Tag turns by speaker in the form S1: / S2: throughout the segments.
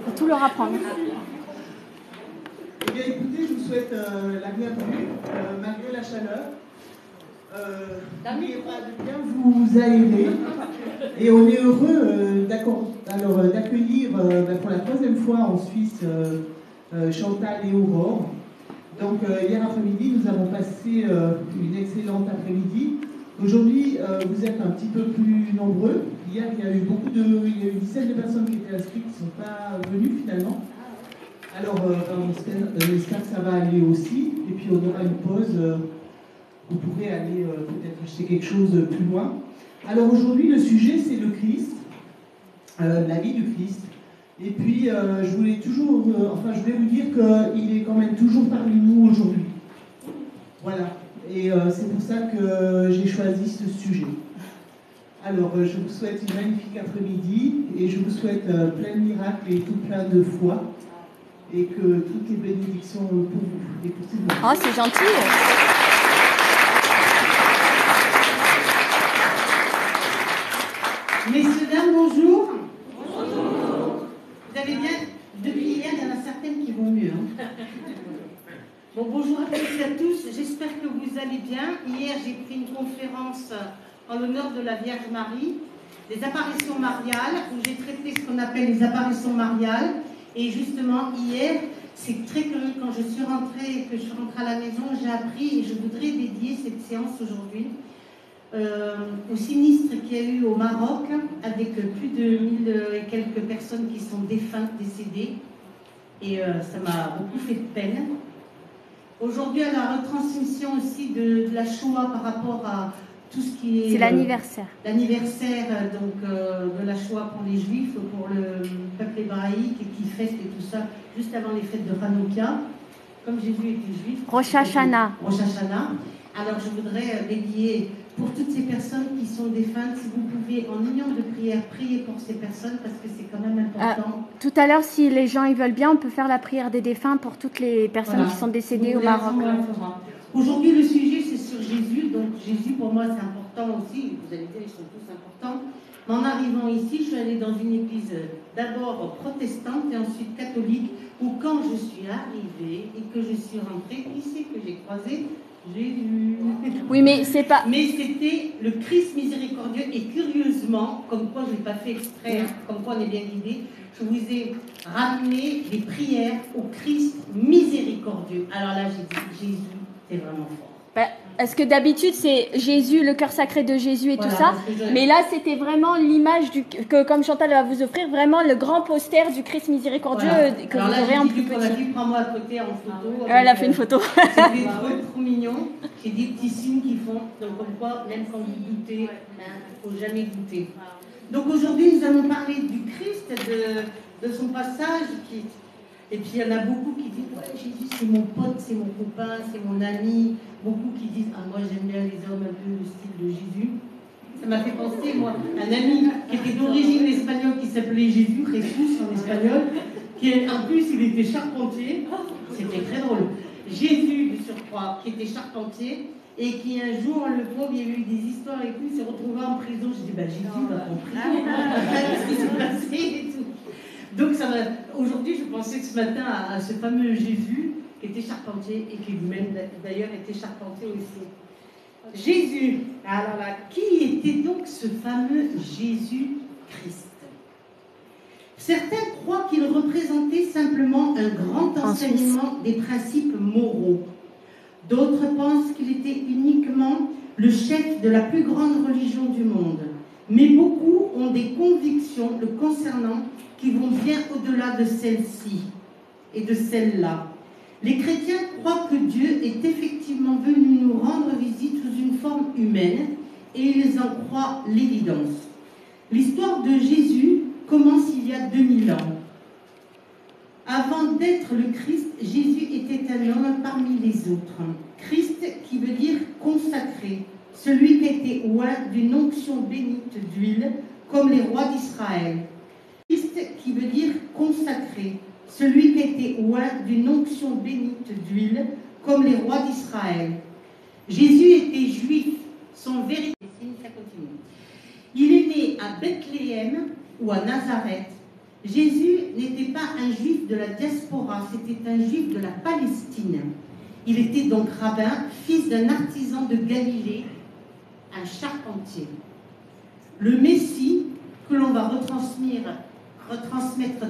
S1: Faut tout leur apprendre.
S2: Eh bien, écoutez, je vous souhaite la bienvenue, malgré la chaleur. N'oubliez pas de bien vous aérer. Et on est heureux d'accueillir pour la troisième fois en Suisse Chantal et Aurore. Donc, hier après-midi, nous avons passé une excellente après-midi. Aujourd'hui, vous êtes un petit peu plus nombreux. Hier, il y a eu une dizaine de personnes qui étaient inscrites qui ne sont pas venues finalement. Alors, on espère que ça va aller aussi. Et puis, on aura une pause. Vous pourrez aller peut-être acheter quelque chose de plus loin. Alors, aujourd'hui, le sujet, c'est le Christ, la vie du Christ. Et puis, je voulais vous dire qu'il est quand même toujours parmi nous aujourd'hui. Voilà. Et c'est pour ça que j'ai choisi ce sujet. Alors, je vous souhaite une magnifique après-midi et je vous souhaite plein de miracles et tout plein de foi. Et que toutes les bénédictions pour vous et pour tout le monde.
S1: Oh, c'est gentil.
S3: Messieurs, dames, bonjour. Bonjour. Vous allez bien? Depuis hier, il y en a certaines qui vont mieux. Hein. Bon, bonjour à toutes et à tous. J'espère que vous allez bien. Hier, j'ai pris une conférence en l'honneur de la Vierge Marie, des apparitions mariales, où j'ai traité ce qu'on appelle les apparitions mariales. Et justement, hier, c'est très curieux, quand je suis rentrée à la maison, j'ai appris, et je voudrais dédier cette séance aujourd'hui au sinistre qu'il y a eu au Maroc, avec plus de 1000 et quelques personnes qui sont défuntes, décédées. Et ça m'a beaucoup fait de peine. Aujourd'hui, à la retransmission aussi de la Shoah par rapport à tout ce qui est...
S1: C'est l'anniversaire.
S3: L'anniversaire de la Shoah pour les Juifs, pour le peuple hébraïque, qui fête et tout ça, juste avant les fêtes de Hanouka. Comme Jésus était juif.
S1: Rosh Hashanah.
S3: Rosh Hashanah. Alors je voudrais dédier pour toutes ces personnes qui sont défuntes, si vous pouvez, en union de prière, prier pour ces personnes, parce que c'est quand même important.
S1: Tout à l'heure, si les gens ils veulent bien, on peut faire la prière des défunts pour toutes les personnes qui sont décédées au Maroc.
S3: Aujourd'hui, le sujet, c'est sur Jésus. Donc, Jésus, pour moi, c'est important aussi. Vous allez dire, ils sont tous importants. Mais en arrivant ici, je suis allée dans une église d'abord protestante et ensuite catholique, où quand je suis arrivée et que je suis rentrée, qui c'est que j'ai croisé? Jésus.
S1: Oui, mais c'est pas...
S3: Mais c'était le Christ miséricordieux. Et curieusement, comme quoi je n'ai pas fait exprès, comme quoi on est bien guidé, je vous ai ramené des prières au Christ miséricordieux. Alors là, j'ai dit, Jésus, c'est vraiment fort.
S1: Est-ce que d'habitude c'est Jésus, le cœur sacré de Jésus et tout ça, mais là c'était vraiment l'image que comme Chantal va vous offrir, vraiment le grand poster du Christ miséricordieux que
S3: alors
S1: vous
S3: là,
S1: aurez en plus petit.
S3: Prends-moi à côté en photo.
S1: Elle a fait une photo.
S3: C'était trop mignon. J'ai des petits signes qui font, donc comme quoi, même quand vous doutez, il ne faut jamais douter. Donc aujourd'hui, nous allons parler du Christ, de son passage qui... Et puis il y en a beaucoup qui disent, ouais, Jésus c'est mon pote, c'est mon copain, c'est mon ami. Beaucoup qui disent, ah moi j'aime bien les hommes un peu le style de Jésus. Ça m'a fait penser, moi, un ami qui était d'origine espagnole qui s'appelait Jésus, Jesus en espagnol, qui en plus il était charpentier, c'était très drôle. Jésus de surcroît, qui était charpentier, et qui un jour, le pauvre, il y a eu des histoires et tout, il s'est retrouvé en prison. Je dis, bah Jésus va en prison, ce qui s'est passé et tout. Donc aujourd'hui, je pensais ce matin à ce fameux Jésus qui était charpentier et qui lui-même d'ailleurs était charpentier aussi. Jésus, alors là, qui était donc ce fameux Jésus-Christ? Certains croient qu'il représentait simplement un grand enseignement des principes moraux. D'autres pensent qu'il était uniquement le chef de la plus grande religion du monde. Mais beaucoup ont des convictions le concernant qui vont bien au-delà de celle-ci et de celle-là. Les chrétiens croient que Dieu est effectivement venu nous rendre visite sous une forme humaine et ils en croient l'évidence. L'histoire de Jésus commence il y a 2000 ans. Avant d'être le Christ, Jésus était un homme parmi les autres. Christ qui veut dire consacré, celui qui a été oint d'une onction bénite d'huile, comme les rois d'Israël. Christ qui veut dire consacré, celui qui a été oint d'une onction bénite d'huile, comme les rois d'Israël. Jésus était juif, son véritable signe, ça continue. Il est né à Bethléem, ou à Nazareth, Jésus n'était pas un juif de la diaspora, c'était un juif de la Palestine. Il était donc rabbin, fils d'un artisan de Galilée, un charpentier. Le Messie, que l'on va retransmettre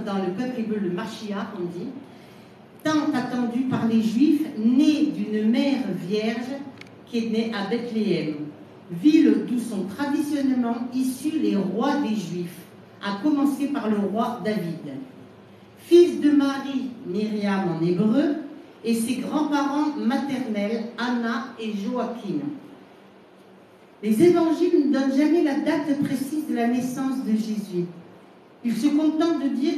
S3: dans le peuple hébreu, le Mashiach, on dit, tant attendu par les Juifs, né d'une mère vierge qui est née à Bethléem, ville d'où sont traditionnellement issus les rois des Juifs, à commencer par le roi David. Fils de Marie, Myriam en hébreu, et ses grands-parents maternels, Anna et Joachim. Les évangiles ne donnent jamais la date précise de la naissance de Jésus. Ils se contentent de dire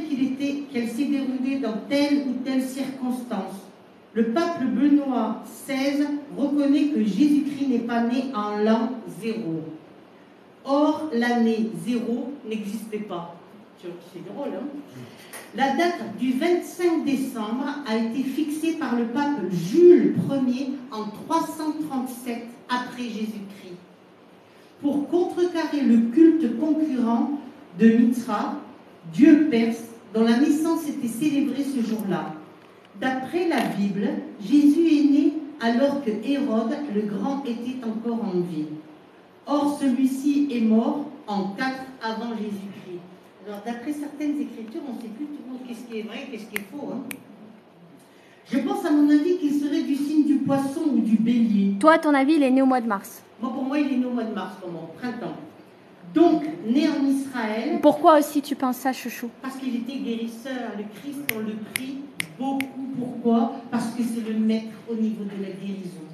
S3: qu'elle s'est déroulée dans telle ou telle circonstance. Le pape Benoît XVI reconnaît que Jésus-Christ n'est pas né en l'an 0. Or, l'année 0 n'existait pas. C'est drôle, hein? La date du 25 décembre a été fixée par le pape Jules Ier en 337 après Jésus-Christ, pour contrecarrer le culte concurrent de Mithra, dieu perse, dont la naissance était célébrée ce jour-là. D'après la Bible, Jésus est né alors que Hérode le Grand était encore en vie. Or, celui-ci est mort en 4 avant Jésus-Christ. Alors, d'après certaines écritures, on ne sait plus tout le monde qu'est-ce qui est vrai, qu'est-ce qui est faux. Hein. Je pense, à mon avis, qu'il serait du signe du poisson ou du bélier.
S1: Toi, à ton avis, il est né au mois de mars.
S3: Pour moi, il est né au mois de mars, comme au printemps. Donc, né en Israël.
S1: Pourquoi aussi tu penses ça, chouchou?
S3: Parce qu'il était guérisseur. Le Christ, on le prie beaucoup. Pourquoi? Parce que c'est le maître au niveau de la guérison.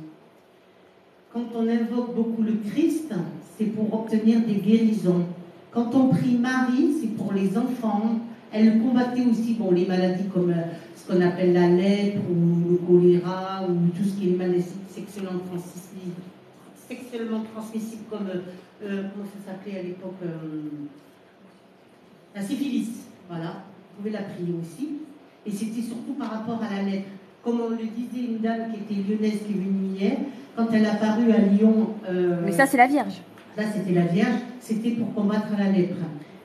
S3: Quand on invoque beaucoup le Christ, c'est pour obtenir des guérisons. Quand on prie Marie, c'est pour les enfants. Elle combattait aussi les maladies comme ce qu'on appelle la lèpre ou le choléra ou tout ce qui est maladie sexuellement transmissible comme, comment ça s'appelait à l'époque, la syphilis. Voilà, vous pouvez la prier aussi. Et c'était surtout par rapport à la lèpre. Comme on le disait, une dame qui était lyonnaise qui est venue hier, quand elle a apparu à Lyon...
S1: Mais ça, c'est la Vierge.
S3: Là, c'était la Vierge, c'était pour combattre la lèpre,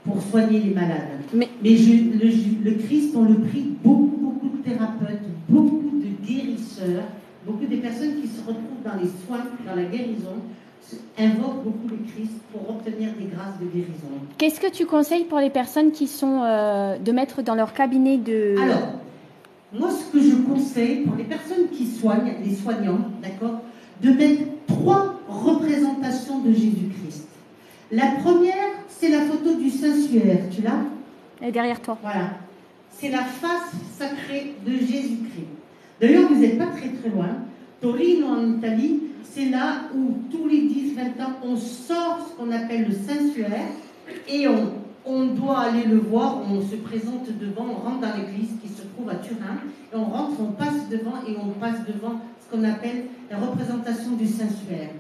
S3: pour soigner les malades.
S1: Mais
S3: le Christ, on le prie, beaucoup de thérapeutes, beaucoup de guérisseurs, beaucoup de personnes qui se retrouvent dans les soins, dans la guérison, invoquent beaucoup le Christ pour obtenir des grâces de guérison.
S1: Qu'est-ce que tu conseilles pour les personnes qui sont de mettre dans leur cabinet de...
S3: Alors, moi, ce que je conseille pour les personnes qui soignent, les soignants, d'accord, de mettre 3 représentations de Jésus-Christ. La première, c'est la photo du Saint-Suaire. Tu l'as?
S1: Elle est derrière toi.
S3: Voilà. C'est la face sacrée de Jésus-Christ. D'ailleurs, vous n'êtes pas très loin. Torino, en Italie, c'est là où tous les 10-20 ans, on sort ce qu'on appelle le Saint-Suaire et on doit aller le voir, on se présente devant, on rentre dans l'église qui se trouve à Turin, et on rentre, on passe devant et on passe devant ce qu'on appelle la représentation du Saint-Suaire.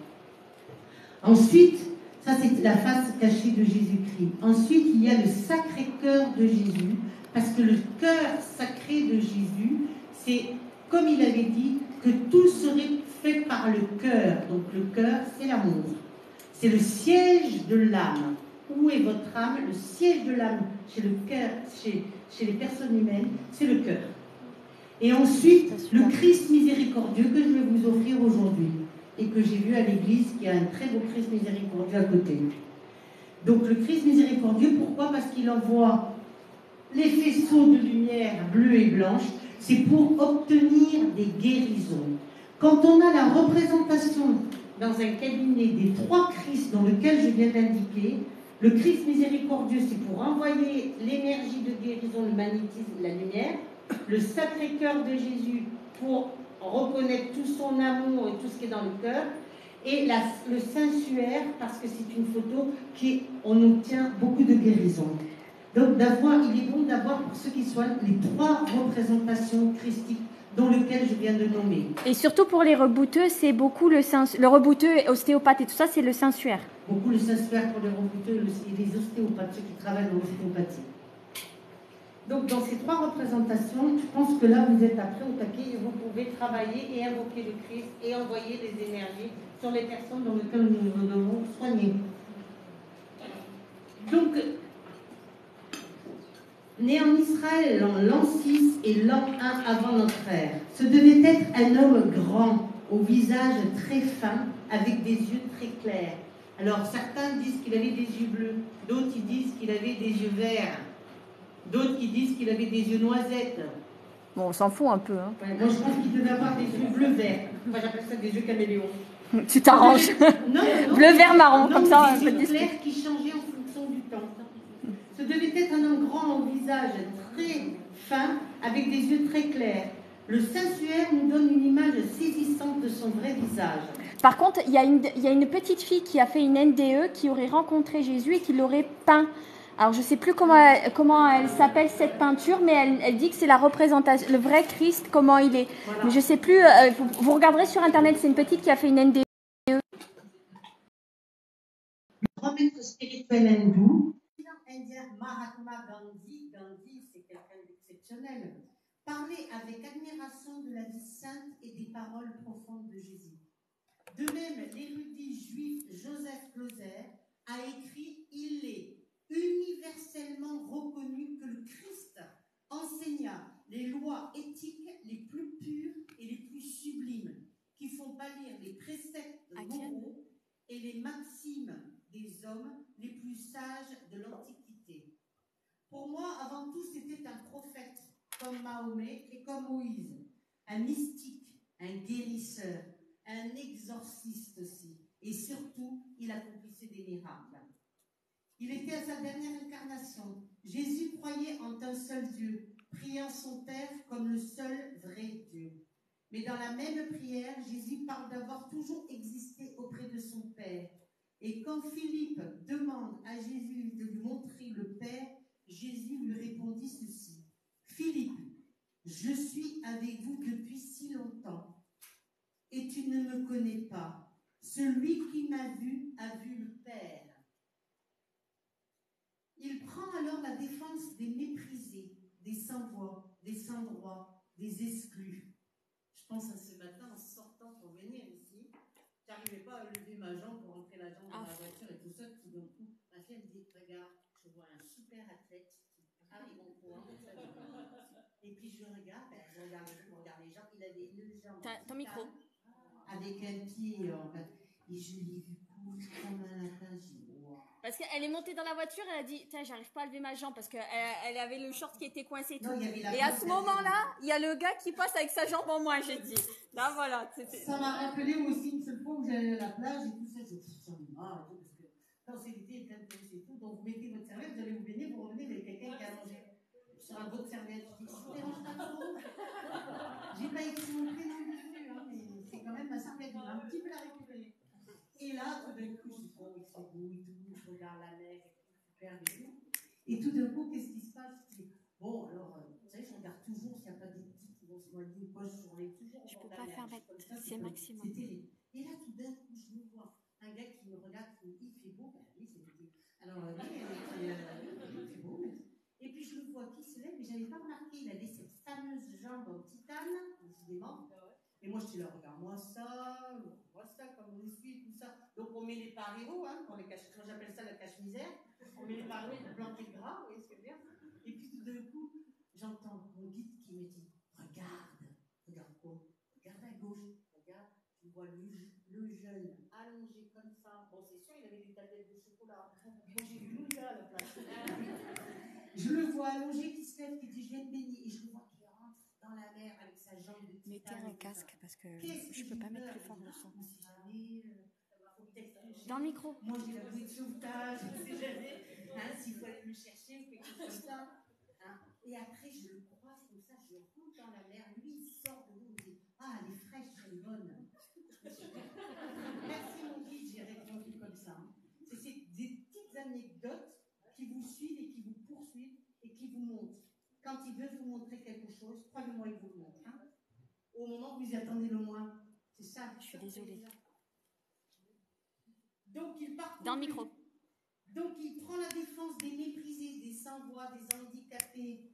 S3: Ensuite, ça c'est la face cachée de Jésus-Christ. Ensuite, il y a le Sacré-Cœur de Jésus, parce que le cœur sacré de Jésus, c'est, comme il avait dit, que tout serait fait par le cœur. Donc le cœur, c'est l'amour. C'est le siège de l'âme. Où est votre âme? Le siège de l'âme chez le cœur, chez les personnes humaines, c'est le cœur. Et ensuite, le Christ miséricordieux que je vais vous offrir aujourd'hui et que j'ai vu à l'église, qui a un très beau Christ miséricordieux à côté. Donc le Christ miséricordieux, pourquoi? Parce qu'il envoie les faisceaux de lumière bleue et blanche, c'est pour obtenir des guérisons. Quand on a la représentation dans un cabinet des 3 Christ dans lequel je viens d'indiquer, le Christ miséricordieux, c'est pour envoyer l'énergie de guérison, le magnétisme, la lumière. Le Sacré-Cœur de Jésus pour reconnaître tout son amour et tout ce qui est dans le cœur. Et le Saint-Suaire, parce que c'est une photo on obtient beaucoup de guérison. Donc il est bon d'avoir, pour ceux qui soignent, les 3 représentations christiques dans lesquelles je viens de nommer.
S1: Et surtout pour les rebouteux, c'est beaucoup le rebouteux, ostéopathe et tout ça, c'est le Saint-Suaire.
S3: Beaucoup le Saint-Suaire pour les rebouteux et les ostéopathes, ceux qui travaillent dans l'ostéopathie. Donc dans ces 3 représentations, je pense que là vous êtes après au taquet et vous pouvez travailler et invoquer le Christ et envoyer des énergies sur les personnes dans lesquelles nous devons soigner. Donc, né en Israël en l'an 6 et l'an 1 avant notre ère. Ce devait être un homme grand, au visage très fin, avec des yeux très clairs. Alors certains disent qu'il avait des yeux bleus, d'autres ils disent qu'il avait des yeux verts, d'autres qui disent qu'il avait des yeux noisettes.
S1: Bon, on s'en fout un peu. Hein.
S3: Ouais, moi je pense qu'il devait avoir des yeux bleu-vert. Moi j'appelle ça des yeux caméléons.
S1: Tu t'arranges.
S3: Non,
S1: Bleu, vert, marron, comme ça.
S3: Des yeux clairs qui changeaient en fonction du temps. Ce devait être un homme grand au visage très fin, avec des yeux très clairs. Le Saint-Suaire nous donne une image saisissante de son vrai visage.
S1: Par contre, il y a une petite fille qui a fait une NDE qui aurait rencontré Jésus et qui l'aurait peint. Alors, je ne sais plus comment elle s'appelle cette peinture, mais elle dit que c'est la représentation, le vrai Christ, comment il est. Voilà. Mais je ne sais plus, vous regarderez sur Internet, c'est une petite qui a fait une NDE.
S3: Le grand maître spirituel hindou, indien Mahatma Gandhi, c'est quelqu'un d'exceptionnel, parlait avec admiration de la vie sainte et des paroles profondes de Jésus. De même, l'érudit juif Joseph Closer a écrit « Il est universellement reconnu que le Christ enseigna les lois éthiques les plus pures et les plus sublimes, qui font pâlir les préceptes moraux et les maximes des hommes les plus sages de l'Antiquité. Pour moi, avant tout, c'était un prophète, comme Mahomet et comme Moïse, un mystique, un guérisseur, un exorciste aussi, et surtout, il accomplissait des miracles. Il était à sa dernière incarnation. Jésus croyait en un seul Dieu, priant son Père comme le seul vrai Dieu. Mais dans la même prière, Jésus parle d'avoir toujours existé auprès de son Père. Et quand Philippe demande à Jésus de lui montrer le Père, Jésus lui répondit ceci. « Philippe, je suis avec vous depuis si longtemps, et tu ne me connais pas. Celui qui m'a vu a vu le Père. » Il prend alors la défense des méprisés, des sans-voix, des sans-droits, des exclus. Je pense à ce matin en sortant pour venir ici, j'arrivais pas à lever ma jambe pour rentrer la jambe dans la voiture et tout ça. Tout d'un coup, ma fille me dit, regarde, je vois un super athlète qui arrive en courant. Et puis je regarde les gens, il avait une jambe
S1: ton micro
S3: avec un pied et je l'ai vu courir comme un lapin.
S1: Parce qu'elle est montée dans la voiture, elle a dit, j'arrive pas à lever ma jambe parce qu'elle avait le short qui était coincé.
S3: Non,
S1: et à ce moment-là, il y a le gars qui passe avec sa jambe en moins, j'ai dit. Là, voilà.
S3: Ça m'a rappelé aussi une seule fois où j'allais à la plage et tout ça, j'ai dit, j'en ai marre, parce que quand c'est l'été, il y a plein de touristes et tout, donc vous mettez votre serviette, vous allez vous baigner, vous revenez, il y a quelqu'un qui a mangé sur un votre serviette. Je dis, je vous dérange pas trop. J'ai pas écrit mon prénom dessus, hein, mais c'est quand même ma serviette, un petit peu la récupérer. Et là, tout d'un coup, je dis, bon, il fait beau et tout, je regarde la mer, super bien. Et tout d'un coup, qu'est-ce qui se passe? Je dis, bon, alors, vous savez, je regarde toujours s'il n'y a pas des petits qui vont se noyer une poche sur les toujours.
S1: Je peux pas faire mettre, c'est maximum.
S3: C'est terrible. Et là, tout d'un coup, je me vois un gars qui me regarde, qui me dit, il fait beau, ben oui, c'est l'été. Alors, oui, il fait beau. Et puis, je le vois qui se lève, mais je n'avais pas remarqué, il avait cette fameuse jambe en titane, décidément. Et moi, je dis là, regarde-moi ça, comme on suit, tout ça. Donc, on met les pariaux, hein, pour les cache, moi j'appelle ça la cache-misère. On met les pariaux pour planter le gras, vous voyez ce que je veux dire. Et puis, tout d'un coup, j'entends mon guide qui me dit, regarde quoi? Regarde à gauche, regarde, tu vois le jeune allongé comme ça. Bon, c'est sûr, il avait des tablettes de chocolat. Moi, j'ai vu le gars à la place. Je le vois allongé qui se lève, qui dit, je viens de baigner. Et je le vois qui rentre dans la mer avec sa jambe de titane.
S1: Mettez un casque parce que je peux pas mettre plus fort le son. Dans le micro.
S3: Moi j'ai la bouée de sauvetage, je ne sais jamais s'il faut aller le chercher ou quelque chose comme ça. Hein. Et après je le croise comme ça, je rentre dans la mer, lui il sort de l'eau et dit, ah elle est fraîche, elle est bonne. Merci mon guide, j'ai répondu comme ça. C'est des petites anecdotes qui vous suivent et qui vous poursuivent et qui vous montrent. Quand il veut vous montrer quelque chose, croyez-moi, il vous le montre. Hein. Au moment où vous y attendez le moins. C'est ça.
S1: Je suis désolée.
S3: Donc il part
S1: dans le micro.
S3: Donc il prend la défense des méprisés, des sans-voix, des handicapés,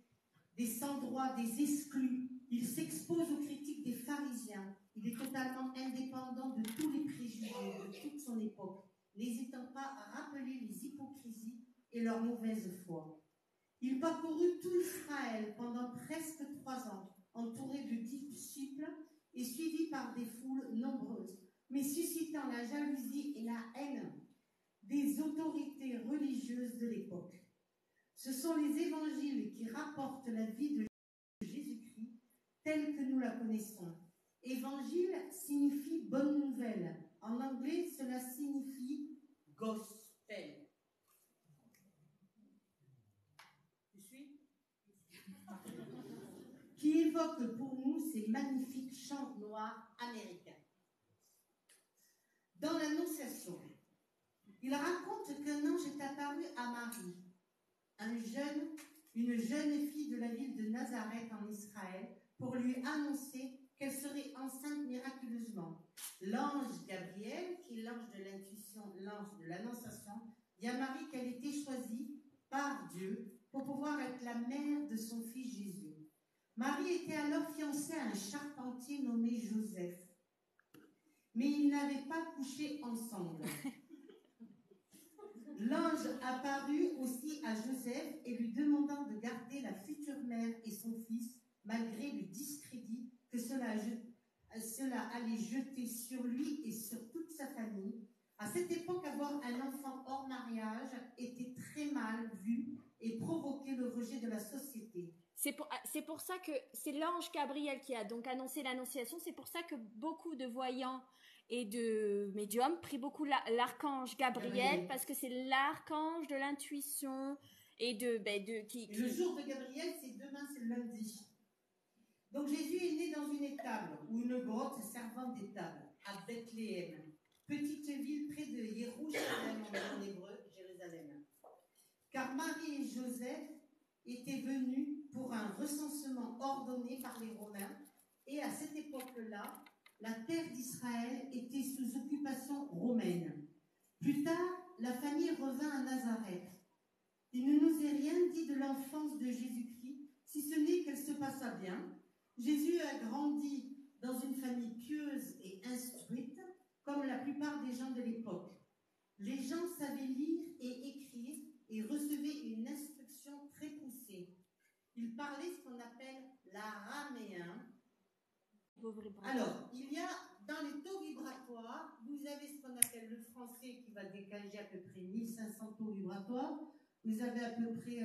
S3: des sans-droits, des exclus. Il s'expose aux critiques des pharisiens. Il est totalement indépendant de tous les préjugés de toute son époque, n'hésitant pas à rappeler les hypocrisies et leur mauvaise foi. Il parcourut tout Israël pendant presque 3 ans, entouré de disciples et suivi par des foules nombreuses, mais suscitant la jalousie et la haine des autorités religieuses de l'époque. Ce sont les évangiles qui rapportent la vie de Jésus-Christ telle que nous la connaissons. Évangile signifie bonne nouvelle. En anglais, cela signifie gospel. Tu suis? Qui évoque pour nous ces magnifiques chants noirs américains. Dans l'Annonciation, il raconte qu'un ange est apparu à Marie, une jeune fille de la ville de Nazareth en Israël, pour lui annoncer qu'elle serait enceinte miraculeusement. L'ange Gabriel, qui est l'ange de l'intuition, l'ange de l'annonciation, dit à Marie qu'elle était choisie par Dieu pour pouvoir être la mère de son fils Jésus. Marie était alors fiancée à un charpentier nommé Joseph, mais ils n'avaient pas couché ensemble. L'ange apparut aussi à Joseph et lui demandant de garder la future mère et son fils, malgré le discrédit que cela allait jeter sur lui et sur toute sa famille. À cette époque, avoir un enfant hors mariage était très mal vu et provoquait le rejet de la société.
S1: C'est pour ça que c'est l'ange Gabriel qui a donc annoncé l'annonciation. C'est pour ça que beaucoup de voyants et de médiums prient beaucoup l'archange Gabriel, parce que c'est l'archange de l'intuition et
S3: Le jour de Gabriel, c'est demain, c'est lundi. Donc Jésus est né dans une étable ou une grotte servant d'étable à Bethléem, petite ville près de Jérusalem en hébreu, Jérusalem. Car Marie et Joseph étaient venus pour un recensement ordonné par les Romains, et à cette époque-là, la terre d'Israël était sous occupation romaine. Plus tard, la famille revint à Nazareth. Il ne nous est rien dit de l'enfance de Jésus-Christ, si ce n'est qu'elle se passa bien. Jésus a grandi dans une famille pieuse et instruite, comme la plupart des gens de l'époque. Les gens savaient lire et écrire et recevaient une instruction très poussée. Ils parlaient ce qu'on appelle l'araméen. Alors, il y a dans les taux vibratoires, vous avez ce qu'on appelle le français qui va dégager à peu près 1500 taux vibratoires. Vous avez à peu près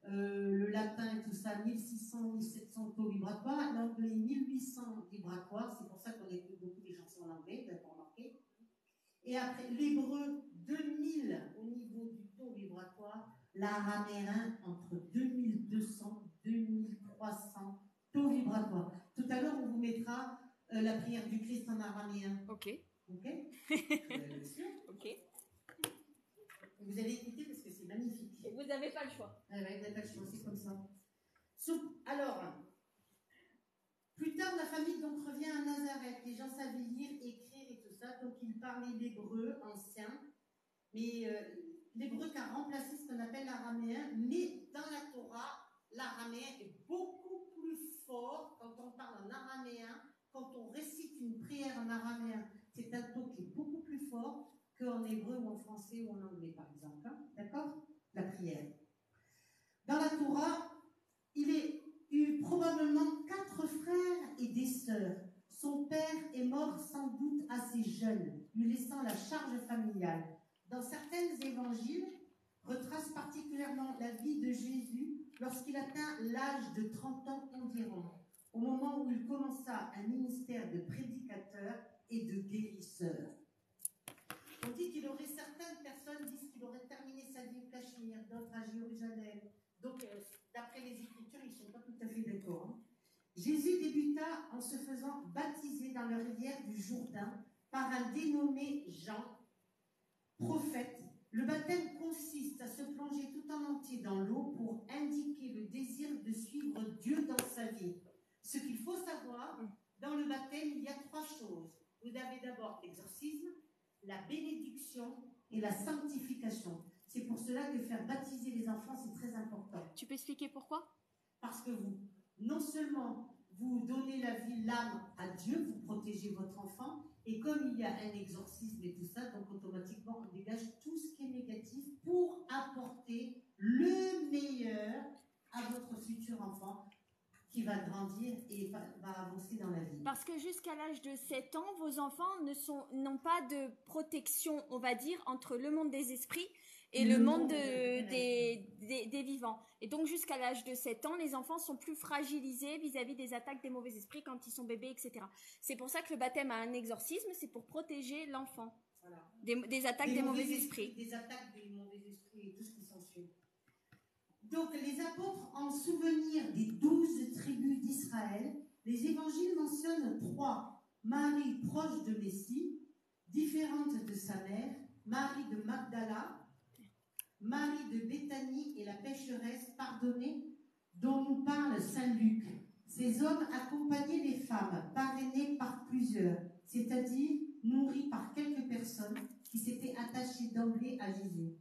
S3: le latin et tout ça, 1600, 1700 taux vibratoires. L'anglais, 1800 vibratoires. C'est pour ça qu'on écoute beaucoup des chansons en anglais, vous avez remarqué. Et après, l'hébreu, 2000 au niveau du taux vibratoire. L'araméen, entre 2200 et 2300 taux vibratoires. Tout à l'heure, on vous mettra la prière du Christ en araméen.
S1: Ok.
S3: Ok. Vous avez sûr.
S1: Ok.
S3: Vous allez écouter parce que c'est magnifique.
S1: Et vous n'avez pas le choix.
S3: Ah ouais, vous n'avez pas le choix, c'est comme ça. Alors, plus tard, la famille donc revient à Nazareth. Les gens savaient lire, écrire et tout ça, donc ils parlaient l'hébreu ancien, mais l'hébreu qui a remplacé ce qu'on appelle l'araméen. Mais dans la Torah, l'araméen est beaucoup plus fort quand on parle en araméen, quand on récite une prière en araméen. C'est un taux qui est beaucoup plus fort qu'en hébreu ou en français ou en anglais, par exemple. Hein? D'accord? La prière. Dans la Torah, il est eu probablement 4 frères et des sœurs. Son père est mort sans doute assez jeune, lui laissant la charge familiale. Dans certains évangiles, retrace particulièrement la vie de Jésus lorsqu'il atteint l'âge de 30 ans environ, au moment où il commença un ministère de prédicateur et de guérisseur. On dit qu'il aurait, certaines personnes disent qu'il aurait terminé sa vie au Cachemire, d'autres à Jérusalem. Donc, d'après les Écritures, ils ne sont pas tout à fait d'accord. Hein. Jésus débuta en se faisant baptiser dans la rivière du Jourdain par un dénommé Jean, prophète. Le baptême consiste à se plonger tout en entier dans l'eau pour indiquer le désir de suivre Dieu dans sa vie. Ce qu'il faut savoir, dans le baptême, il y a 3 choses. Vous avez d'abord l'exorcisme, la bénédiction et la sanctification. C'est pour cela que faire baptiser les enfants, c'est très important.
S1: Tu peux expliquer pourquoi?
S3: Parce que vous, non seulement vous donnez la vie, l'âme à Dieu, vous protégez votre enfant, et comme il y a un exorcisme et tout ça, donc automatiquement on dégage tout ce qui est négatif pour apporter le meilleur à votre futur enfant qui va grandir et va avancer dans la vie.
S1: Parce que jusqu'à l'âge de 7 ans, vos enfants n'ont pas de protection, on va dire, entre le monde des esprits et le monde des vivants. Et donc, jusqu'à l'âge de 7 ans, les enfants sont plus fragilisés vis-à-vis des attaques des mauvais esprits quand ils sont bébés, etc. C'est pour ça que le baptême a un exorcisme, c'est pour protéger l'enfant des attaques des mauvais esprits.
S3: Des attaques des mauvais esprits et tout ce qui s'ensuit. Donc, les apôtres, en souvenir des 12 tribus d'Israël, les évangiles mentionnent 3. Marie, proche de Messie, différente de sa mère, Marie de Magdala, Marie de Béthanie et la pécheresse pardonnée dont nous parle saint Luc. Ces hommes accompagnaient les femmes, parrainées par plusieurs, c'est-à-dire nourries par quelques personnes qui s'étaient attachées d'emblée à Jésus,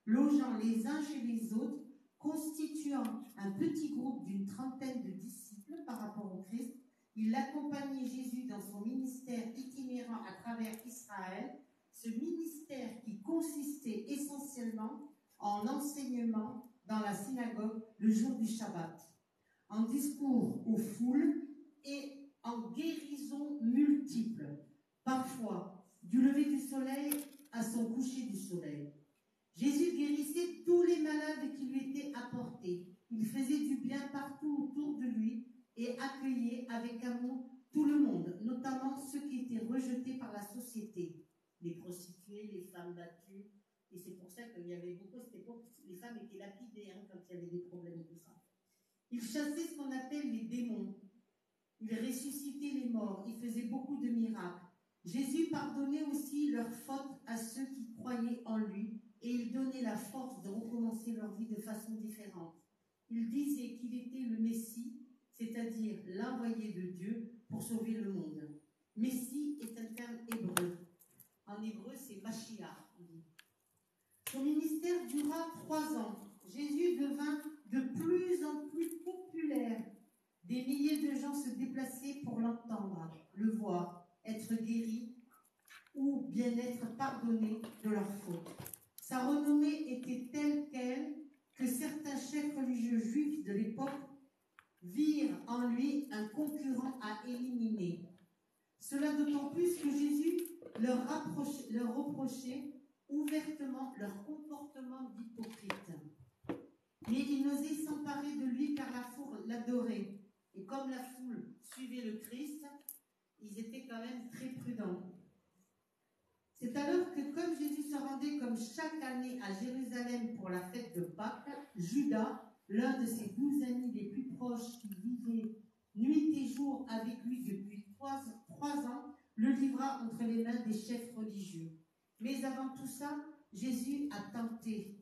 S3: logeant les uns chez les autres, constituant un petit groupe d'une trentaine de disciples par rapport au Christ. Il accompagnait Jésus dans son ministère itinérant à travers Israël, ce ministère qui consistait essentiellement en enseignement dans la synagogue le jour du Shabbat, en discours aux foules et en guérisons multiples, parfois du lever du soleil à son coucher du soleil. Jésus guérissait tous les malades qui lui étaient apportés. Il faisait du bien partout autour de lui et accueillait avec amour tout le monde, notamment ceux qui étaient rejetés par la société, les prostituées, les femmes battues. Et c'est pour ça qu'il y avait beaucoup, à cette époque, les femmes étaient lapidées quand il y avait des problèmes et tout ça. Il chassait ce qu'on appelle les démons. Il ressuscitait les morts. Il faisait beaucoup de miracles. Jésus pardonnait aussi leurs fautes à ceux qui croyaient en lui et il donnait la force de recommencer leur vie de façon différente. Il disait qu'il était le Messie, c'est-à-dire l'envoyé de Dieu pour sauver le monde. Messie est un terme hébreu. En hébreu, c'est Mashiach. Son ministère dura 3 ans. Jésus devint de plus en plus populaire. Des milliers de gens se déplaçaient pour l'entendre, le voir, être guéri ou bien être pardonné de leurs fautes. Sa renommée était telle qu'elle que certains chefs religieux juifs de l'époque virent en lui un concurrent à éliminer. Cela d'autant plus que Jésus leur reprochait ouvertement leur comportement d'hypocrite. Mais ils n'osaient s'emparer de lui car la foule l'adorait. Et comme la foule suivait le Christ, ils étaient quand même très prudents. C'est alors que comme Jésus se rendait comme chaque année à Jérusalem pour la fête de Pâques, Judas, l'un de ses 12 amis les plus proches qui vivait nuit et jour avec lui depuis 3 ans, le livra entre les mains des chefs religieux. Mais avant tout ça, Jésus a tenté.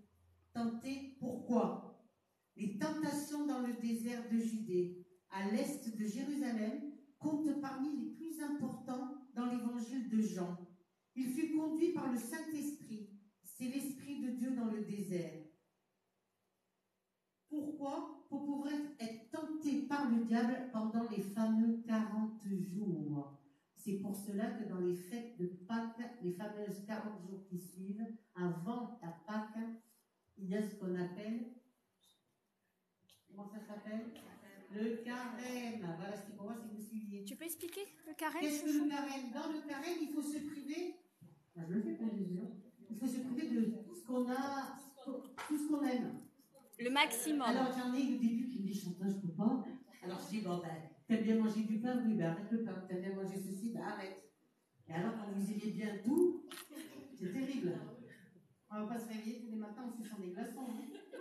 S3: Tenté pourquoi? Les tentations dans le désert de Judée, à l'est de Jérusalem, comptent parmi les plus importants dans l'évangile de Jean. Il fut conduit par le Saint-Esprit. C'est l'Esprit de Dieu dans le désert. Pourquoi? Pour pouvoir être tenté par le diable pendant les fameux 40 jours. C'est pour cela que dans les fêtes de Pâques, les fameuses 40 jours qui suivent, avant la Pâques, il y a ce qu'on appelle, comment ça s'appelle? Le carême. Voilà, c'est pour voir si vous suiviez.
S1: Tu peux expliquer le carême?
S3: Qu'est-ce que le carême? Dans le carême, il faut se priver. Je le fais pour Jésus. Il faut se priver de tout ce qu'on a, tout ce qu'on aime.
S1: Le maximum.
S3: Alors j'en ai au début qui me dit Chantal, je peux pas. Alors je dis bon ben, t'aimes bien manger du pain, oui, ben arrête le pain. T'aimes bien manger ceci, ben arrête. Et alors quand vous aimez bien tout, c'est terrible. On va pas se réveiller tous les matins en suçant des glaçons. Hein.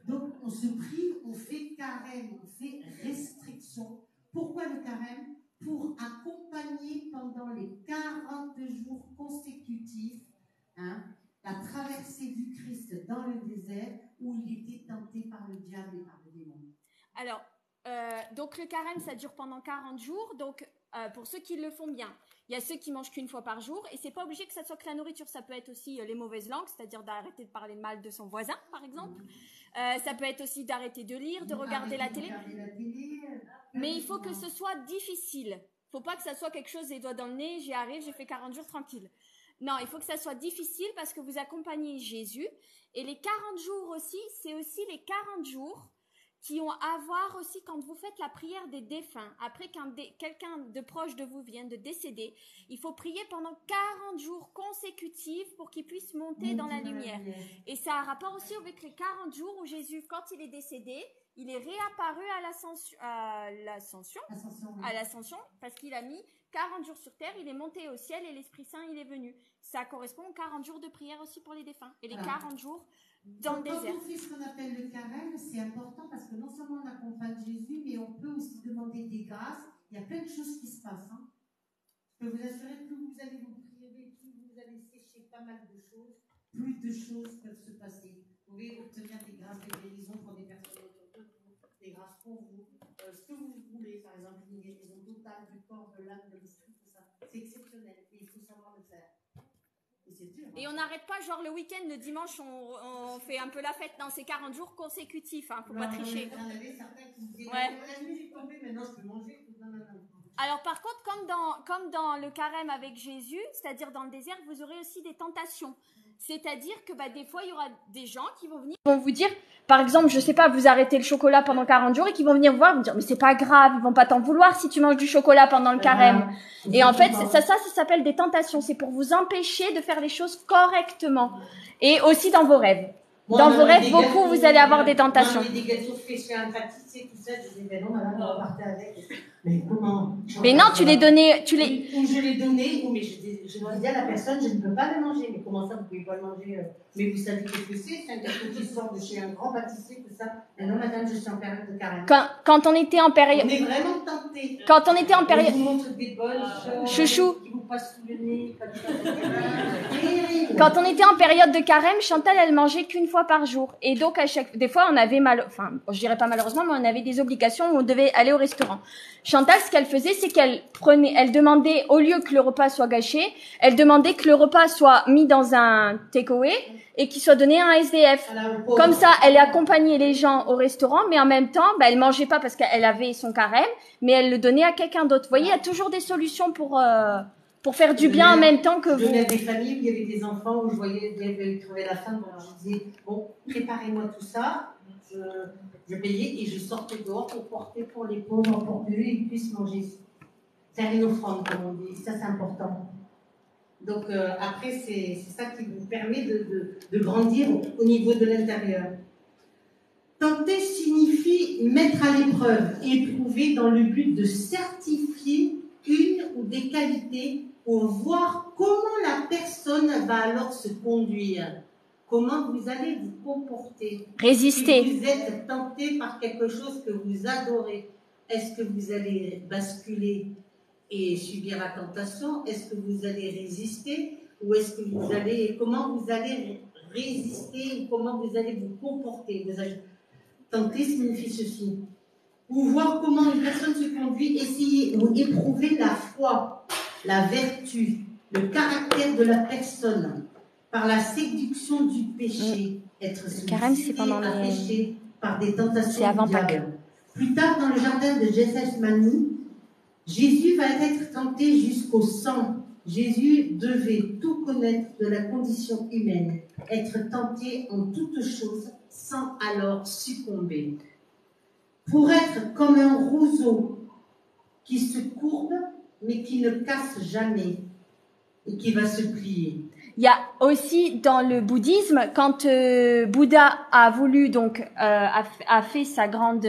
S3: Donc on se prive, on fait carême, on fait restriction. Pourquoi le carême? Pour accompagner pendant les 40 jours consécutifs la traversée du Christ dans le désert où il était tenté par le diable et par le démon.
S1: Alors, donc le carême, ça dure pendant 40 jours. Donc, pour ceux qui le font bien, il y a ceux qui mangent qu'une fois par jour. Et c'est pas obligé que ça soit que la nourriture. Ça peut être aussi les mauvaises langues, c'est-à-dire d'arrêter de parler mal de son voisin, par exemple. Ça peut être aussi d'arrêter de lire, de regarder la télé. Mais il faut que ce soit difficile. Faut pas que ça soit quelque chose des doigts dans le nez, j'y arrive, j'ai fait 40 jours tranquille. Non, il faut que ça soit difficile parce que vous accompagnez Jésus. Et les 40 jours aussi, c'est aussi les 40 jours qui ont à voir aussi quand vous faites la prière des défunts. Après quelqu'un de proche de vous vient de décéder, il faut prier pendant 40 jours consécutifs pour qu'il puisse monter dans la lumière. Et ça a rapport aussi avec les 40 jours où Jésus, quand il est décédé, il est réapparu à l'ascension, parce qu'il a mis 40 jours sur terre, il est monté au ciel et l'Esprit Saint, il est venu. Ça correspond aux 40 jours de prière aussi pour les défunts. Et les 40 jours dans le désert.
S4: Quand on fait ce qu'on appelle le carême, c'est important parce que non seulement on accompagne Jésus, mais on peut aussi demander des grâces. Il y a plein de choses qui se passent. Hein. Je peux vous assurer, plus vous allez vous priver, plus vous allez sécher pas mal de choses, plus de choses peuvent se passer. Vous pouvez obtenir des grâces de guérison pour des personnes autour de vous, des grâces pour vous, ce que vous voulez, par exemple une guérison totale du corps, de l'âme, de l'esprit, tout ça. C'est exceptionnel et il faut savoir le faire.
S1: Et on n'arrête pas, genre le week-end, le dimanche, on fait un peu la fête. Non, c'est 40 jours consécutifs, hein, faut pas tricher. Alors par contre, comme dans le carême avec Jésus, c'est-à-dire dans le désert, vous aurez aussi des tentations. C'est-à-dire que des fois, il y aura des gens qui vont venir, vont vous dire, par exemple, je sais pas, vous arrêtez le chocolat pendant 40 jours et qui vont venir vous voir, vous dire, mais c'est pas grave, ils vont pas t'en vouloir si tu manges du chocolat pendant le carême. Et en fait, ça s'appelle des tentations. C'est pour vous empêcher de faire les choses correctement. Et aussi dans vos rêves. Dans vos rêves, beaucoup, vous allez avoir des tentations.
S4: Des gâteaux faits chez un pâtissier, tout ça, je disais, mais non, madame, on va partir avec. Mais comment?
S1: Mais non, tu les donnais,
S4: Ou je les donnais, ou mais je disais à la personne, je ne peux pas le manger. Mais comment ça, vous ne pouvez pas le manger? Mais vous savez ce que c'est un gâteau qui sort de chez un grand pâtissier, tout ça. Mais non, madame, je suis en période de carême.
S1: Quand on était en période...
S4: On est vraiment tentés.
S1: Quand on était en période...
S4: On vous montre des bonnes choses.
S1: Chouchou.
S4: Qui vous passent sous le nez.
S1: Quand on était en période de carême, Chantal, elle mangeait qu'une fois par jour. Et donc, des fois, on avait je dirais pas malheureusement, mais on avait des obligations où on devait aller au restaurant. Chantal, ce qu'elle faisait, c'est elle demandait, au lieu que le repas soit gâché, elle demandait que le repas soit mis dans un takeaway et qu'il soit donné à un SDF. Comme ça, elle accompagnait les gens au restaurant, mais en même temps, elle mangeait pas parce qu'elle avait son carême, mais elle le donnait à quelqu'un d'autre. Vous voyez, il y a toujours des solutions pour faire du bien en même temps que vous.
S4: Je venais à des familles où il y avait des enfants, où je voyais, il y avait trouvé la femme, donc je disais, bon, préparez-moi tout ça, je payais et je sortais dehors pour porter pour les pauvres, pour qu'eux puissent manger. Faire une offrande, comme on dit, ça c'est important. Donc après, c'est ça qui vous permet de grandir au niveau de l'intérieur. Tenter signifie mettre à l'épreuve, éprouver dans le but de certifier une ou des qualités pour voir comment la personne va alors se conduire, comment vous allez vous comporter.
S1: Résister.
S4: Si vous êtes tenté par quelque chose que vous adorez, est-ce que vous allez basculer et subir la tentation? Est-ce que vous allez résister? Ou est-ce que comment vous allez résister? Ou comment vous allez vous comporter? Tenter signifie ceci. Ou voir comment une personne se conduit, essayer ou éprouver la foi, la vertu, le caractère de la personne, par la séduction du péché, être sollicité à pécher par des tentations du diable. Plus tard, dans le jardin de Gethsémani, Jésus va être tenté jusqu'au sang. Jésus devait tout connaître de la condition humaine, être tenté en toutes choses, sans alors succomber. Pour être comme un roseau qui se courbe, mais qui ne casse jamais et qui va se plier.
S1: Il y a aussi dans le bouddhisme, quand Bouddha a voulu a fait sa grande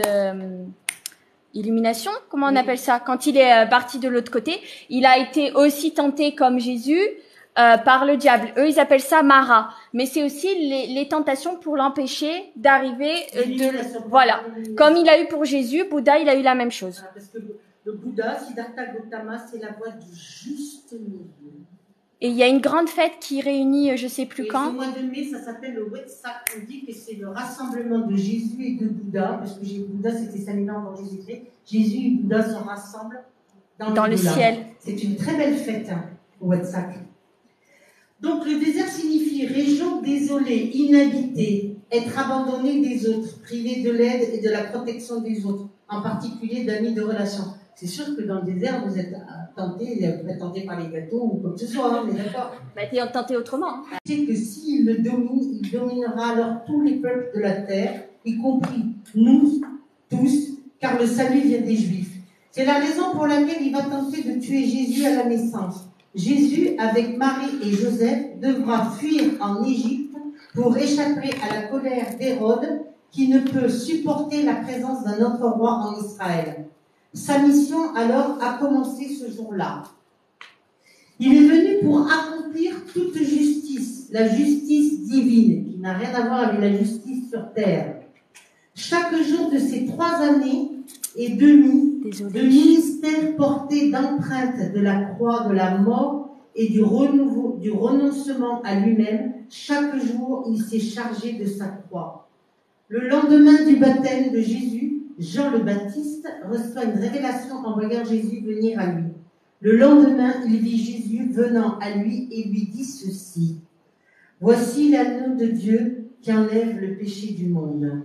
S1: illumination, comment on appelle ça, quand il est parti de l'autre côté, il a été aussi tenté comme Jésus par le diable. Eux, ils appellent ça Mara, mais c'est aussi les tentations pour l'empêcher d'arriver voilà. Comme il a eu pour Jésus, Bouddha, il a eu la même chose.
S4: Parce que le Bouddha, Siddhartha Gautama, c'est la voie du juste milieu.
S1: Et il y a une grande fête qui réunit, je sais plus quand.
S4: Au mois de mai, ça s'appelle le Wesak. On dit que c'est le rassemblement de Jésus et de Bouddha, parce que Bouddha, c'était 5000 ans avant Jésus-Christ. Jésus et Bouddha se rassemblent dans le ciel. C'est une très belle fête, au Wesak. Donc, le désert signifie région désolée, inhabitée, être abandonné des autres, privé de l'aide et de la protection des autres, en particulier d'amis de relations. C'est sûr que dans le désert, vous êtes tenté par les gâteaux ou comme ce soit, hein, mais d'accord.
S1: Tu es tenté autrement.
S4: C'est que s'il le domine, il dominera alors tous les peuples de la terre, y compris nous,
S3: le salut vient des Juifs. C'est la raison pour laquelle il va tenter de tuer Jésus à la naissance. Jésus, avec Marie et Joseph, devra fuir en Égypte pour échapper à la colère d'Hérode, qui ne peut supporter la présence d'un autre roi en Israël. Sa mission alors a commencé ce jour-là. Il est venu pour accomplir toute justice, la justice divine, qui n'a rien à voir avec la justice sur terre. Chaque jour de ces 3 années et demie de ministère porté d'empreintes de la croix, de la mort et du renoncement à lui-même, chaque jour il s'est chargé de sa croix. Le lendemain du baptême de Jésus, Jean le Baptiste reçoit une révélation en voyant Jésus venir à lui. Le lendemain, il vit Jésus venant à lui et lui dit ceci. « Voici l'agneau de Dieu qui enlève le péché du monde. »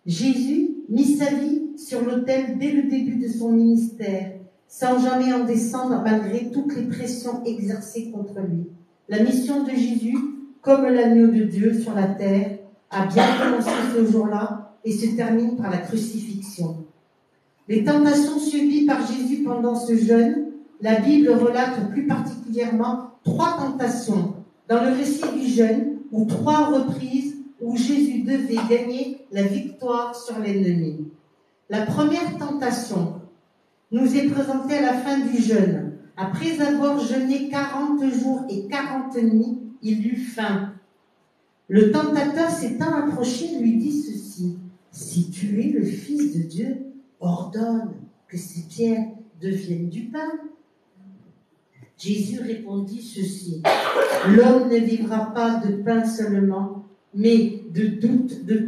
S3: Jésus mit sa vie sur l'autel dès le début de son ministère, sans jamais en descendre malgré toutes les pressions exercées contre lui. La mission de Jésus, comme l'agneau de Dieu sur la terre, a bien commencé ce jour-là et se termine par la crucifixion. Les tentations subies par Jésus pendant ce jeûne, la Bible relate plus particulièrement 3 tentations dans le récit du jeûne, ou 3 reprises où Jésus devait gagner la victoire sur l'ennemi. La première tentation nous est présentée à la fin du jeûne. Après avoir jeûné 40 jours et 40 nuits, il eut faim. Le tentateur s'étant approché lui dit ceci. « Si tu es le Fils de Dieu, ordonne que ces pierres deviennent du pain. » Jésus répondit ceci. « L'homme ne vivra pas de pain seulement, mais de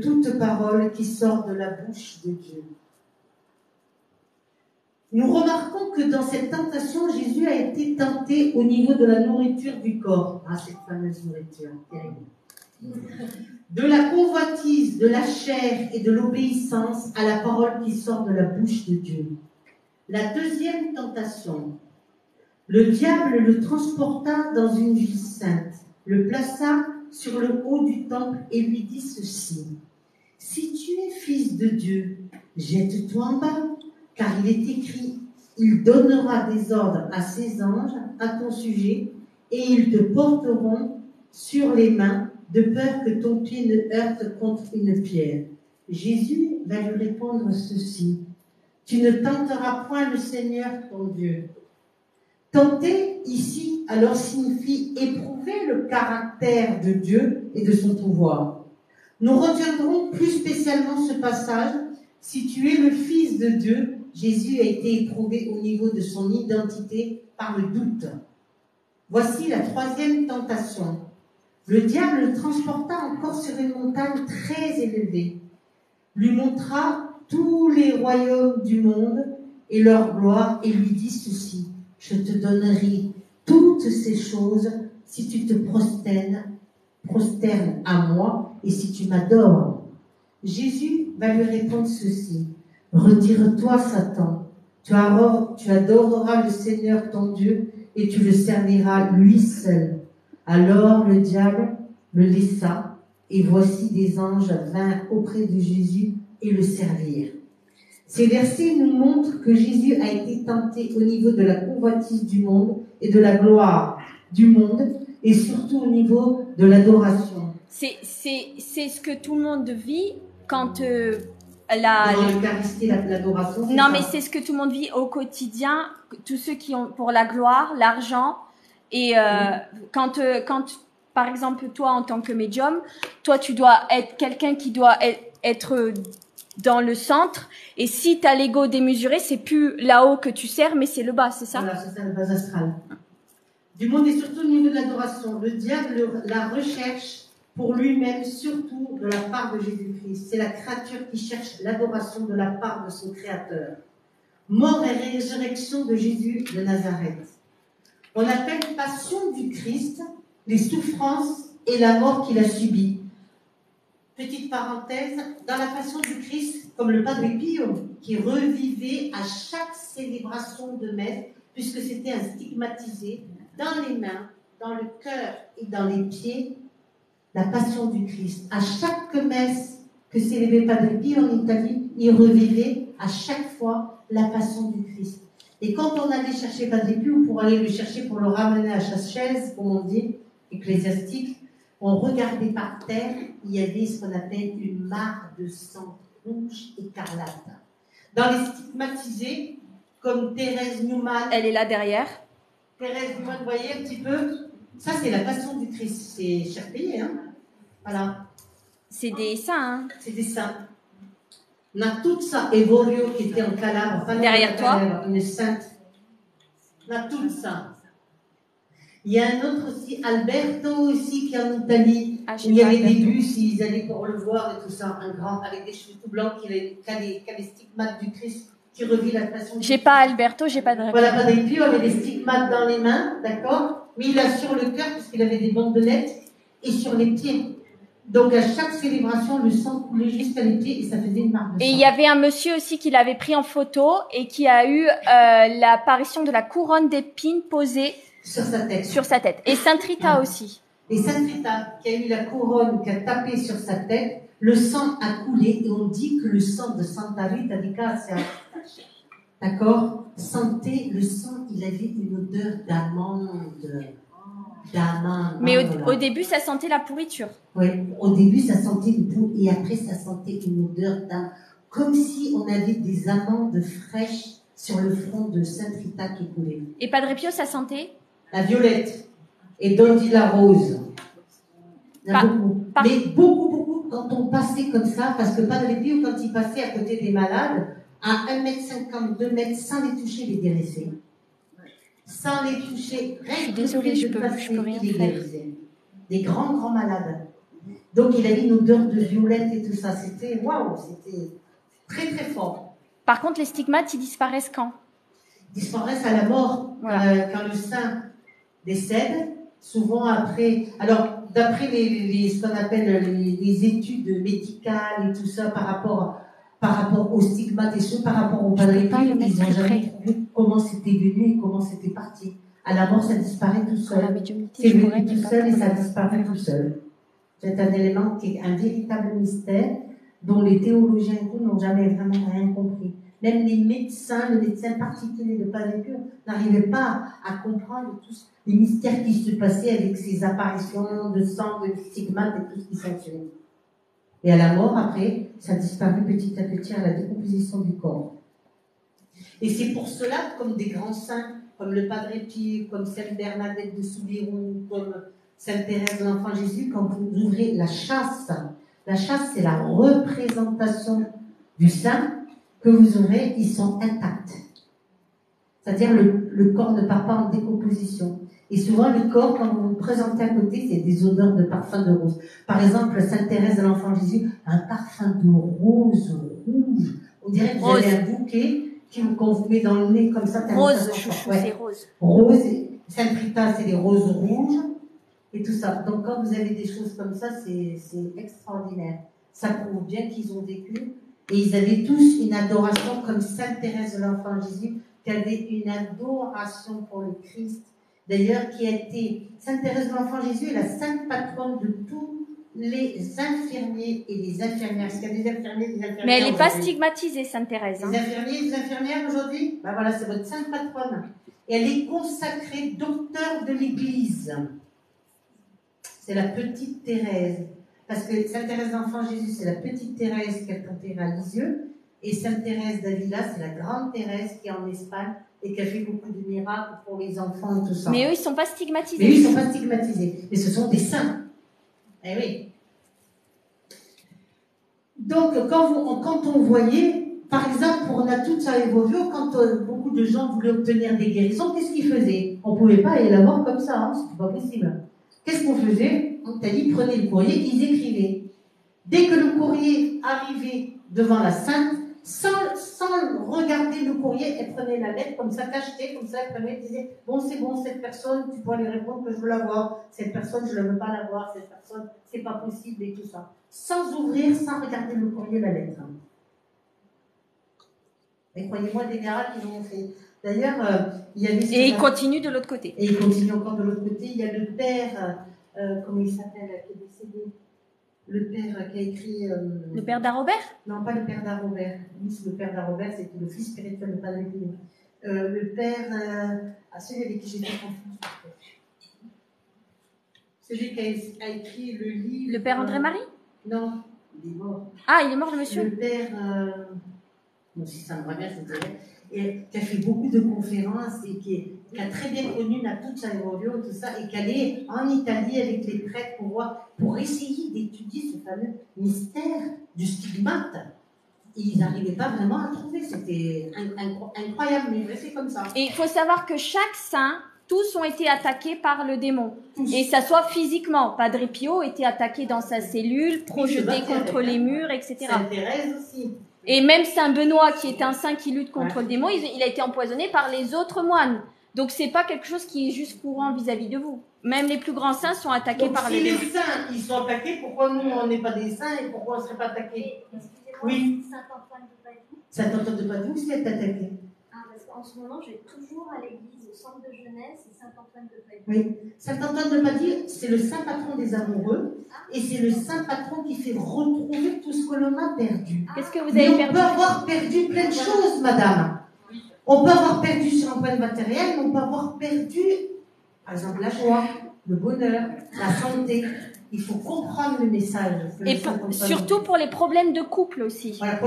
S3: toute parole qui sort de la bouche de Dieu. » Nous remarquons que dans cette tentation, Jésus a été tenté au niveau de la nourriture du corps. Ah, cette fameuse nourriture, terrible. De la convoitise, de la chair et de l'obéissance à la parole qui sort de la bouche de Dieu. La deuxième tentation. Le diable le transporta dans une ville sainte, le plaça sur le haut du temple et lui dit ceci. « Si tu es fils de Dieu, jette-toi en bas, car il est écrit, il donnera des ordres à ses anges à ton sujet, et ils te porteront sur les mains, de peur que ton pied ne heurte contre une pierre. » Jésus va lui répondre ceci. « Tu ne tenteras point le Seigneur ton Dieu. » Tenter, ici, alors signifie éprouver le caractère de Dieu et de son pouvoir. Nous retiendrons plus spécialement ce passage. Si tu es le Fils de Dieu, Jésus a été éprouvé au niveau de son identité par le doute. Voici la 3e tentation. Le diable le transporta encore sur une montagne très élevée, lui montra tous les royaumes du monde et leur gloire et lui dit ceci. Je te donnerai toutes ces choses si tu te prosternes à moi et si tu m'adores. Jésus va lui répondre ceci. Retire-toi, Satan. Tu adoreras le Seigneur ton Dieu et tu le serviras lui seul. Alors le diable le laissa et voici des anges vinrent auprès de Jésus et le servirent. Ces versets nous montrent que Jésus a été tenté au niveau de la convoitise du monde et de la gloire du monde et surtout au niveau de l'adoration.
S1: C'est ce que tout le monde vit quand
S3: dans l'Eucharistie, l'adoration.
S1: Non, mais c'est ce que tout le monde vit au quotidien, tous ceux qui ont pour la gloire, l'argent et quand par exemple toi en tant que médium, toi tu dois être quelqu'un qui doit être dans le centre, et si tu as l'ego démesuré, c'est plus là-haut que tu sers, mais c'est le bas, c'est ça?
S3: Voilà, c'est ça, le bas astral. Du monde et surtout au niveau de l'adoration. Le diable la recherche pour lui-même, surtout de la part de Jésus-Christ. C'est la créature qui cherche l'adoration de la part de son Créateur. Mort et résurrection de Jésus de Nazareth. On appelle passion du Christ les souffrances et la mort qu'il a subies. Petite parenthèse, dans la passion du Christ, comme le Padre Pio, qui revivait à chaque célébration de messe, puisque c'était un stigmatisé, dans les mains, dans le cœur et dans les pieds, la passion du Christ. À chaque messe que célébrait Padre Pio en Italie,
S4: il reverrait à chaque fois la passion du Christ. Et quand on allait chercher Padre Pio pour aller le chercher, pour le ramener à sa chaise, comme on dit, ecclésiastique, on regardait par terre, il y avait ce qu'on appelle une mare de sang rouge écarlate. Dans les stigmatisés, comme Thérèse Newman.
S1: Elle est là derrière.
S4: Thérèse Newman, vous voyez un petit peu? Ça, c'est la passion du Christ. C'est cher payé, hein? Voilà.
S1: C'est des saints, hein?
S4: C'est des saints. On a tout ça. Evorio qui était en Calabre.
S1: Derrière toi?
S4: Une sainte. On a tout ça. Il y a un autre aussi, Alberto aussi, qui est en Italie.
S1: Ah,
S4: où il y avait des bus, ils allaient pour le voir et tout ça. Un grand, avec des cheveux tout blancs, qui a les stigmates du Christ, qui revit la passion du Christ.
S1: J'ai pas Alberto, j'ai pas de réponse.
S4: Voilà, Padre Pio avait des stigmates dans les mains, d'accord? Mais il a sur le cœur, parce qu'il avait des bandelettes, et sur les pieds. Donc à chaque célébration, le sang coulait jusqu'à les pieds et ça faisait une marque de sang.
S1: Et il y avait un monsieur aussi qui l'avait pris en photo et qui a eu l'apparition de la couronne d'épines posée
S4: sur sa tête.
S1: Sur sa tête. Et Sainte Rita aussi.
S4: Et Sainte Rita, qui a eu la couronne, qui a tapé sur sa tête, le sang a coulé et on dit que le sang de Santa Rita di Cassia, d'accord, sentait le sang, il avait une odeur d'amande.
S1: Mais au début, ça sentait la pourriture.
S4: Oui, au début, ça sentait une boue et après, ça sentait une odeur d'âme. Comme si on avait des amandes fraîches sur le front de Sainte Rita qui coulait.
S1: Et Padre Pio, ça sentait?
S4: La violette et Dondi la rose. Il y en a beaucoup. Mais beaucoup, quand on passait comme ça, parce que Padre Pio, quand il passait à côté des malades, à 1,50 m, 2 m, sans les toucher, il les guérissait. Sans les toucher,
S1: je suis désolée, je peux rien faire.
S4: Des grands malades. Donc il avait une odeur de violette et tout ça. C'était waouh, c'était très très fort.
S1: Par contre, les stigmates, ils disparaissent quand?
S4: Ils disparaissent à la mort, voilà. Quand le saint décède, souvent après. Alors d'après ce qu'on appelle les études médicales et tout ça par rapport aux stigmates et ceux par rapport au Padre Pio, ils n'ont jamais trouvé comment c'était venu et comment c'était parti. À la mort, ça disparaît tout seul. C'est venu tout seul et ça disparaît tout seul. C'est un élément qui est un véritable mystère dont les théologiens n'ont jamais vraiment rien compris. Même les médecins, le médecin particulier de Padre Pio, n'arrivaient pas à comprendre tous les mystères qui se passaient avec ces apparitions de sang, de stigmates et tout ce qui s'ensuit. Et à la mort, après, ça disparaît petit à petit à la décomposition du corps. Et c'est pour cela, comme des grands saints, comme le Padre Pio, comme Sainte Bernadette de Soubirous, comme Sainte Thérèse de l'Enfant Jésus, quand vous ouvrez la chasse c'est la représentation du saint que vous aurez, ils sont intacts. C'est-à-dire le corps ne part pas en décomposition. Et souvent, le corps, quand vous vous présentez à côté, c'est des odeurs de parfum de rose. Par exemple, Sainte Thérèse de l'Enfant Jésus, un parfum de rose rouge. On dirait que vous avez un bouquet qu'on vous met dans le nez comme ça.
S1: Rose, chouchou, c'est rose.
S4: Rose, Sainte Rita, c'est des roses rouges et tout ça. Donc, quand vous avez des choses comme ça, c'est extraordinaire. Ça prouve bien qu'ils ont vécu. Et ils avaient tous une adoration comme Sainte Thérèse de l'Enfant Jésus, qui avait une adoration pour le Christ. D'ailleurs, qui a été, Sainte Thérèse de l'Enfant Jésus est la sainte patronne de tous les infirmiers et les infirmières. Parce qu'il y a des infirmiers et des infirmières.
S1: Mais elle n'est pas stigmatisée, Sainte Thérèse.
S4: Les infirmiers et les infirmières aujourd'hui, ben voilà, c'est votre sainte patronne. Et elle est consacrée docteur de l'Église. C'est la petite Thérèse. Parce que Sainte Thérèse d'Enfant Jésus, c'est la petite Thérèse qui a enterrée à Lisieux. Et Sainte Thérèse d'Avila, c'est la grande Thérèse qui est en Espagne et qui a fait beaucoup de miracles pour les enfants et tout ça.
S1: Mais eux, ils ne sont pas stigmatisés.
S4: Mais eux, ils ne sont pas stigmatisés. Mais ce sont des saints. Eh oui. Donc, quand on voyait, par exemple, pour Natuzza et Bobbio, quand beaucoup de gens voulaient obtenir des guérisons, qu'est-ce qu'ils faisaient? On ne pouvait pas aller la voir comme ça, hein, c'était pas possible. Qu'est-ce qu'on faisait? On t'a dit, prenez le courrier, ils écrivaient. Dès que le courrier arrivait devant la sainte, sans regarder le courrier, elle prenait la lettre comme ça, cachetée, comme ça, elle prenait, elle disait, bon, c'est bon, cette personne, tu pourras lui répondre que je veux la voir, cette personne, je ne veux pas la voir, cette personne, c'est pas possible et tout ça. Sans ouvrir, sans regarder le courrier, la lettre. Et croyez-moi, des miracles, ils l'ont fait. D'ailleurs, il y avait...
S1: Et il continue de l'autre côté.
S4: Et il continue encore de l'autre côté. Il y a le père, comment il s'appelle, qui est décédé, le père qui a écrit...
S1: Le père d'Arobert?
S4: Non, pas le père d'Arobert. Lui, c'est le père d'Arobert, c'était le fils spirituel de Padre Pio. Le père... celui avec qui j'étais confuse. Celui qui a écrit le livre...
S1: Le père André-Marie?
S4: Non, il est mort.
S1: Ah, il est mort, le monsieur?
S4: Le père... bon, si ça me revient, je vous dirais. Et qui a fait beaucoup de conférences et qui a très bien connu Natuzza Evorio, tout ça, et qui allait en Italie avec les prêtres pour essayer d'étudier ce fameux mystère du stigmate. Et ils n'arrivaient pas vraiment à trouver. C'était incroyable, mais c'est comme ça.
S1: Et il faut savoir que chaque saint, tous ont été attaqués par le démon. Et ça soit physiquement. Padre Pio était attaqué dans sa cellule, projeté contre les murs, etc.
S4: Sainte Thérèse aussi.
S1: Et même Saint Benoît, qui est un saint qui lutte contre le démon, il a été empoisonné par les autres moines. Donc c'est pas quelque chose qui est juste courant vis-à-vis de vous. Même les plus grands saints sont attaqués
S4: donc,
S1: par
S4: si
S1: le démon.
S4: les saints, ils sont attaqués, pourquoi nous, on n'est pas des saints et pourquoi on ne serait pas attaqués? Oui.
S5: Saint-Antoine de Padoue.
S4: Saint-Antoine de Padoue, c'est attaqué.
S5: Ah, parce qu'en ce moment, je vais toujours à l'église, au centre de jeunesse, et Saint-Antoine de Padoue.
S4: Oui. Saint-Antoine de Padoue, c'est le saint patron des amoureux et c'est le saint patron qui fait retrouver tout ce que l'on a perdu.
S1: Qu'est-ce que vous
S4: Mais
S1: avez
S4: on
S1: perdu?
S4: peut avoir perdu plein de choses, madame. On peut avoir perdu sur un plan matériel, mais on peut avoir perdu, par exemple, la joie, le bonheur, la santé. Il faut comprendre le message.
S1: Et surtout pour les problèmes de couple aussi.
S4: Voilà,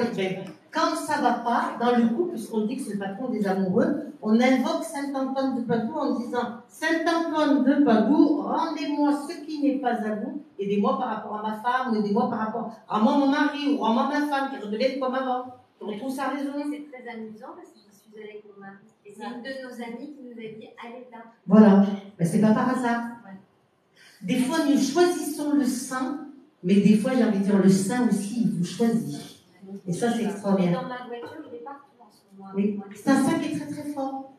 S4: quand ça ne va pas, dans le couple, puisqu'on dit que c'est le patron des amoureux, on invoque Saint-Antoine de Padoue en disant « Saint-Antoine de Padoue, rendez-moi ce qui n'est pas à vous, aidez-moi par rapport à ma femme, ou aidez-moi par rapport à moi, mon mari, ou à moi, ma femme, qui redevienne comme avant. » On retrouve sa raison.
S5: C'est très amusant parce que je suis allée avec mon mari. Et c'est une de nos amies qui nous a dit « Allez là ».
S4: Voilà, ben, c'est pas par hasard. Des fois, nous choisissons le saint, mais des fois, j'ai envie de dire, le saint aussi, il vous choisit. Et ça, c'est
S5: Et
S4: extraordinaire.
S5: dans ma voiture, je vais partout en ce moment.
S4: Oui, c'est un saint qui est très très fort.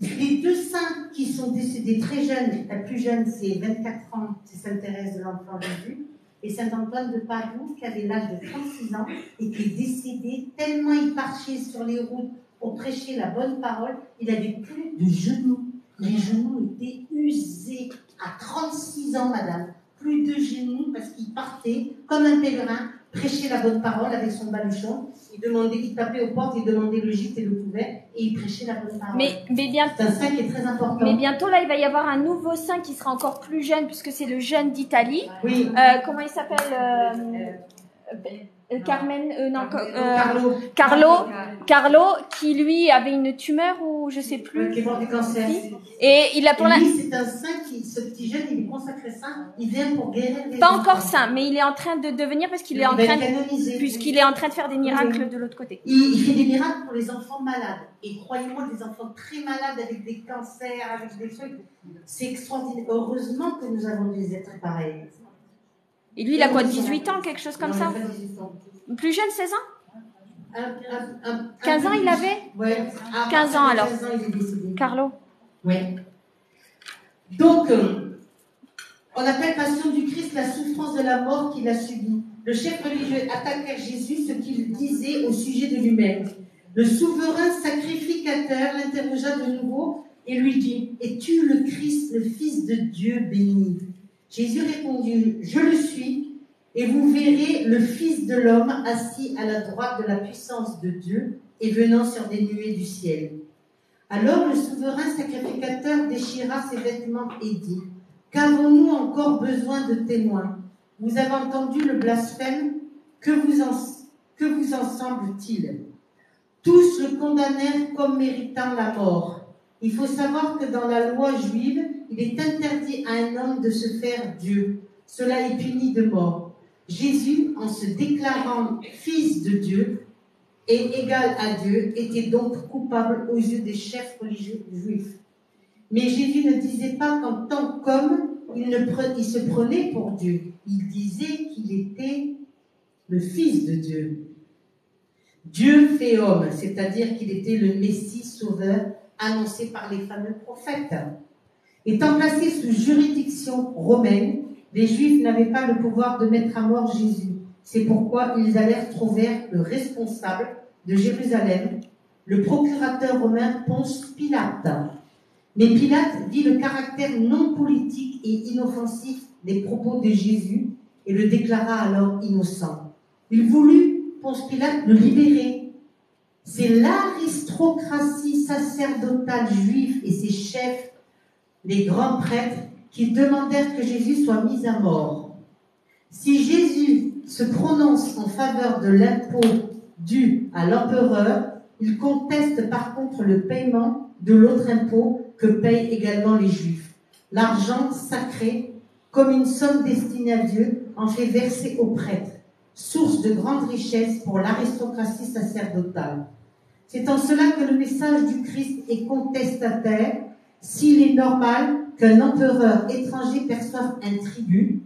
S4: Les deux saints qui sont décédés très jeunes, la plus jeune, c'est 24 ans, c'est Sainte Thérèse de l'Enfant Jésus, et Saint-Antoine de Padoue, qui avait l'âge de 36 ans, et qui est décédé tellement il marchait sur les routes pour prêcher la bonne parole, il n'avait plus de genoux. Les genoux étaient usés à 36 ans, madame. Plus de genoux parce qu'il partait comme un pèlerin, prêcher la bonne parole avec son baluchon. Il tapait aux portes, il demandait le gîte et le couvert et il prêchait la bonne parole.
S1: Mais
S4: c'est un saint qui est très important.
S1: Mais bientôt, là, il va y avoir un nouveau saint qui sera encore plus jeune, puisque c'est le jeune d'Italie.
S4: Oui.
S1: Comment il s'appelle Carmen, Carlo, qui lui avait une tumeur ou je sais plus.
S4: Qui est mort du cancer.
S1: Et il a pour
S4: lui, c'est un saint ce petit jeune, il est consacré saint, il vient pour guérir les
S1: Pas
S4: enfants.
S1: encore saint, mais il est en train de devenir parce qu'il est en train puisqu'il est en train de faire des miracles de l'autre côté.
S4: Il fait des miracles pour les enfants malades. Et croyez-moi, des enfants très malades avec des cancers, avec des trucs, c'est extraordinaire. Heureusement que nous avons des êtres pareils.
S1: Et lui, il a quoi, 18 ans, quelque chose comme ça? Plus jeune, 16 ans? 15 ans, il avait?
S4: Ouais.
S1: 15 ans, alors.
S4: 15 ans, il est décédé.
S1: Carlo.
S4: Oui. Donc, on appelle Passion du Christ la souffrance de la mort qu'il a subie. Le chef religieux attaquait Jésus ce qu'il disait au sujet de lui-même. Le souverain sacrificateur l'interrogea de nouveau et lui dit « Es-tu le Christ, le Fils de Dieu béni ?» Jésus répondit « Je le suis, et vous verrez le Fils de l'homme assis à la droite de la puissance de Dieu et venant sur des nuées du ciel. » Alors le souverain sacrificateur déchira ses vêtements et dit « Qu'avons-nous encore besoin de témoins? Vous avez entendu le blasphème? Que vous en semble-t-il? Tous le condamnèrent comme méritant la mort. Il faut savoir que dans la loi juive, il est interdit à un homme de se faire Dieu. Cela est puni de mort. Jésus, en se déclarant fils de Dieu et égal à Dieu, était donc coupable aux yeux des chefs religieux juifs. Mais Jésus ne disait pas qu'en tant qu'homme, il se prenait pour Dieu. Il disait qu'il était le Fils de Dieu. Dieu fait homme, c'est-à-dire qu'il était le Messie sauveur annoncé par les fameux prophètes. Étant placés sous juridiction romaine, les Juifs n'avaient pas le pouvoir de mettre à mort Jésus. C'est pourquoi ils allèrent trouver le responsable de Jérusalem, le procurateur romain Ponce Pilate. Mais Pilate vit le caractère non politique et inoffensif des propos de Jésus
S3: et le déclara alors innocent. Il voulut, Ponce Pilate, le libérer. C'est l'aristocratie sacerdotale juive et ses chefs, les grands prêtres, qui demandèrent que Jésus soit mis à mort. Si Jésus se prononce en faveur de l'impôt dû à l'empereur, il conteste par contre le paiement de l'autre impôt que payent également les Juifs. L'argent sacré, comme une somme destinée à Dieu, en fait verser aux prêtres, source de grande richesse pour l'aristocratie sacerdotale. C'est en cela que le message du Christ est contestataire. S'il est normal qu'un empereur étranger perçoive un tribut,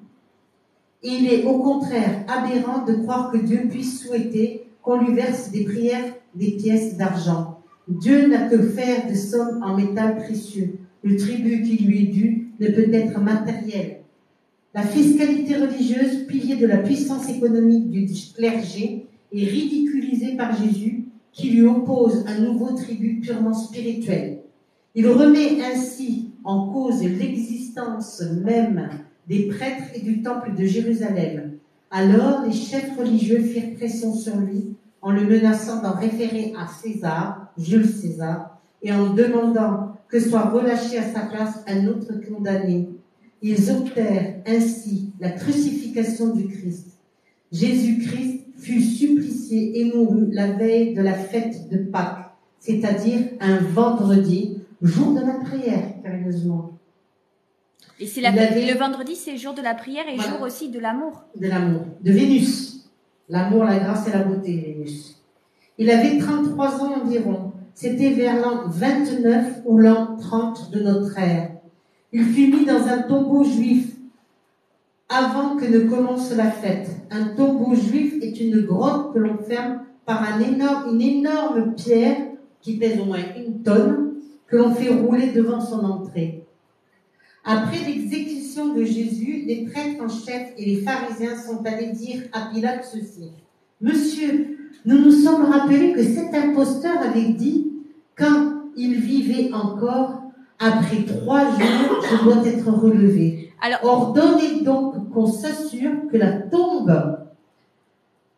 S3: il est au contraire aberrant de croire que Dieu puisse souhaiter qu'on lui verse des prières, des pièces d'argent. Dieu n'a que faire de sommes en métal précieux. Le tribut qui lui est dû ne peut être matériel. La fiscalité religieuse, pilier de la puissance économique du clergé, est ridiculisée par Jésus, qui lui oppose un nouveau tribut purement spirituel. Il remet ainsi en cause l'existence même des prêtres et du temple de Jérusalem. Alors, les chefs religieux firent pression sur lui en le menaçant d'en référer à César, Jules César, et en demandant que soit relâché à sa place un autre condamné. Ils obtinrent ainsi la crucifixion du Christ. Jésus-Christ fut supplicié et mourut la veille de la fête de Pâques, c'est-à-dire un vendredi, jour de la prière, curieusement.
S1: Et c'est le vendredi, c'est le jour de la prière et jour aussi de l'amour.
S3: De l'amour, de Vénus. L'amour, la grâce et la beauté, Vénus. Il avait 33 ans environ. C'était vers l'an 29 ou l'an 30 de notre ère. Il fut mis dans un tombeau juif avant que ne commence la fête. Un tombeau juif est une grotte que l'on ferme par une énorme pierre qui pèse au moins 1 tonne, que l'on fait rouler devant son entrée. Après l'exécution de Jésus, les prêtres en chef et les pharisiens sont allés dire à Pilate ceci. « Monsieur, nous nous sommes rappelés que cet imposteur avait dit, quand il vivait encore, après 3 jours, je dois être relevé. Ordonnez donc qu'on s'assure que la tombe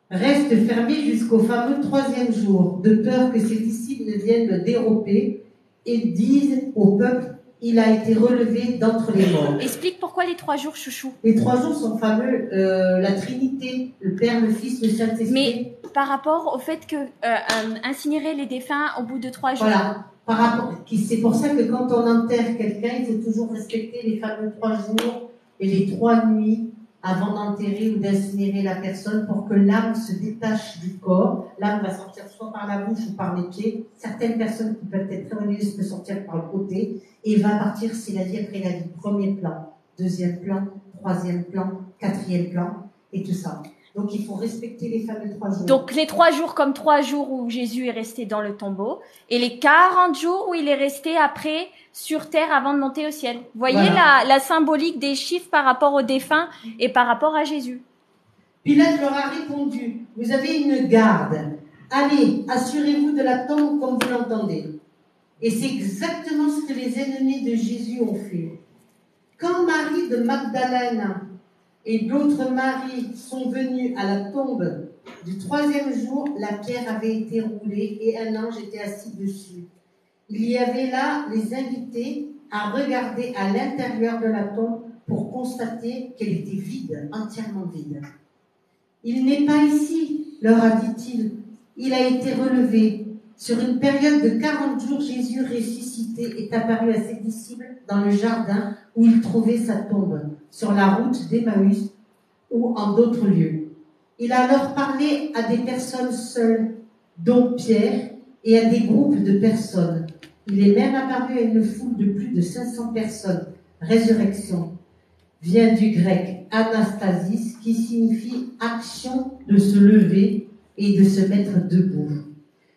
S3: reste fermée jusqu'au fameux 3e jour, de peur que ses disciples ne viennent le dérober et disent au peuple, il a été relevé d'entre les morts. »
S1: Explique pourquoi les 3 jours, chouchou.
S3: Les 3 jours sont fameux, la Trinité, le Père, le Fils, le Saint-Esprit.
S1: Mais par rapport au fait que incinérer les défunts au bout de 3 jours.
S3: Voilà. C'est pour ça que quand on enterre quelqu'un, il faut toujours respecter les fameux 3 jours et les 3 nuits avant d'enterrer ou d'incinérer la personne pour que l'âme se détache du corps. L'âme va sortir soit par la bouche ou par les pieds. Certaines personnes qui peuvent être très religieuses peuvent sortir par le côté et va partir, c'est la vie après la vie. 1er plan, 2e plan, 3e plan, 4e plan et tout ça. Donc il faut respecter les fameux 3 jours.
S1: Donc les 3 jours comme 3 jours où Jésus est resté dans le tombeau et les 40 jours où il est resté après sur terre avant de monter au ciel. Vous voyez la symbolique des chiffres par rapport aux défunts et par rapport à Jésus.
S3: Pilate leur a répondu, vous avez une garde. Allez, assurez-vous de la tombe comme vous l'entendez. Et c'est exactement ce que les ennemis de Jésus ont fait. Quand Marie de Magdalene et d'autres maris sont venus à la tombe du 3e jour, la pierre avait été roulée et un ange était assis dessus. Il y avait là les invités à regarder à l'intérieur de la tombe pour constater qu'elle était vide, entièrement vide. « Il n'est pas ici, leur a dit-il. Il a été relevé. Sur une période de 40 jours, Jésus ressuscité est apparu à ses disciples dans le jardin où il trouvait sa tombe, sur la route d'Emmaüs ou en d'autres lieux. Il a alors parlé à des personnes seules, dont Pierre, et à des groupes de personnes. Il est même apparu à une foule de plus de 500 personnes. Résurrection vient du grec anastasis, qui signifie action de se lever et de se mettre debout.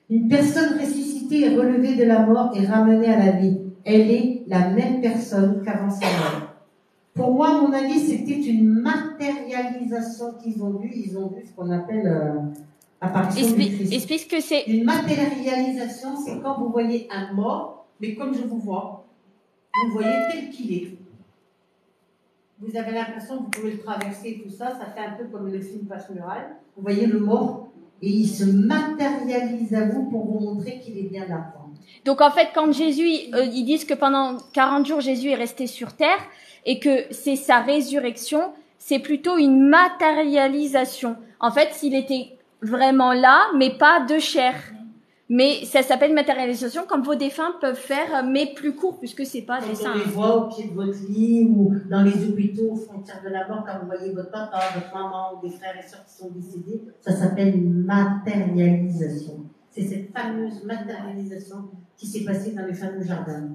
S3: Une personne ressuscitée est relevée de la mort et ramenée à la vie. Elle est la même personne qu'avant sa mort. Pour moi, à mon avis, c'était une matérialisation qu'ils ont vue. Ils ont vu ce qu'on appelle l'apparition du Christ.
S1: Explique ce que c'est.
S3: Une matérialisation, c'est quand vous voyez un mort, mais comme je vous vois, vous le voyez tel qu'il est. vous avez l'impression que vous pouvez le traverser et tout ça, ça fait un peu comme le film Passe Mural. Vous voyez le mort et il se matérialise à vous pour vous montrer qu'il est bien là.
S1: Donc en fait, quand Jésus, ils disent que pendant 40 jours, Jésus est resté sur terre et que c'est sa résurrection, c'est plutôt une matérialisation. En fait, s'il était vraiment là, mais pas de chair. Mais ça s'appelle matérialisation, comme vos défunts peuvent faire, mais plus court, puisque c'est pas des
S3: Quand
S1: saints.
S3: on les voit au pied de votre lit ou dans les hôpitaux aux frontières de la mort, quand vous voyez votre papa, votre maman ou des frères et sœurs qui sont décédés, ça s'appelle une matérialisation. C'est cette fameuse matérialisation qui s'est passée dans les fameux jardins.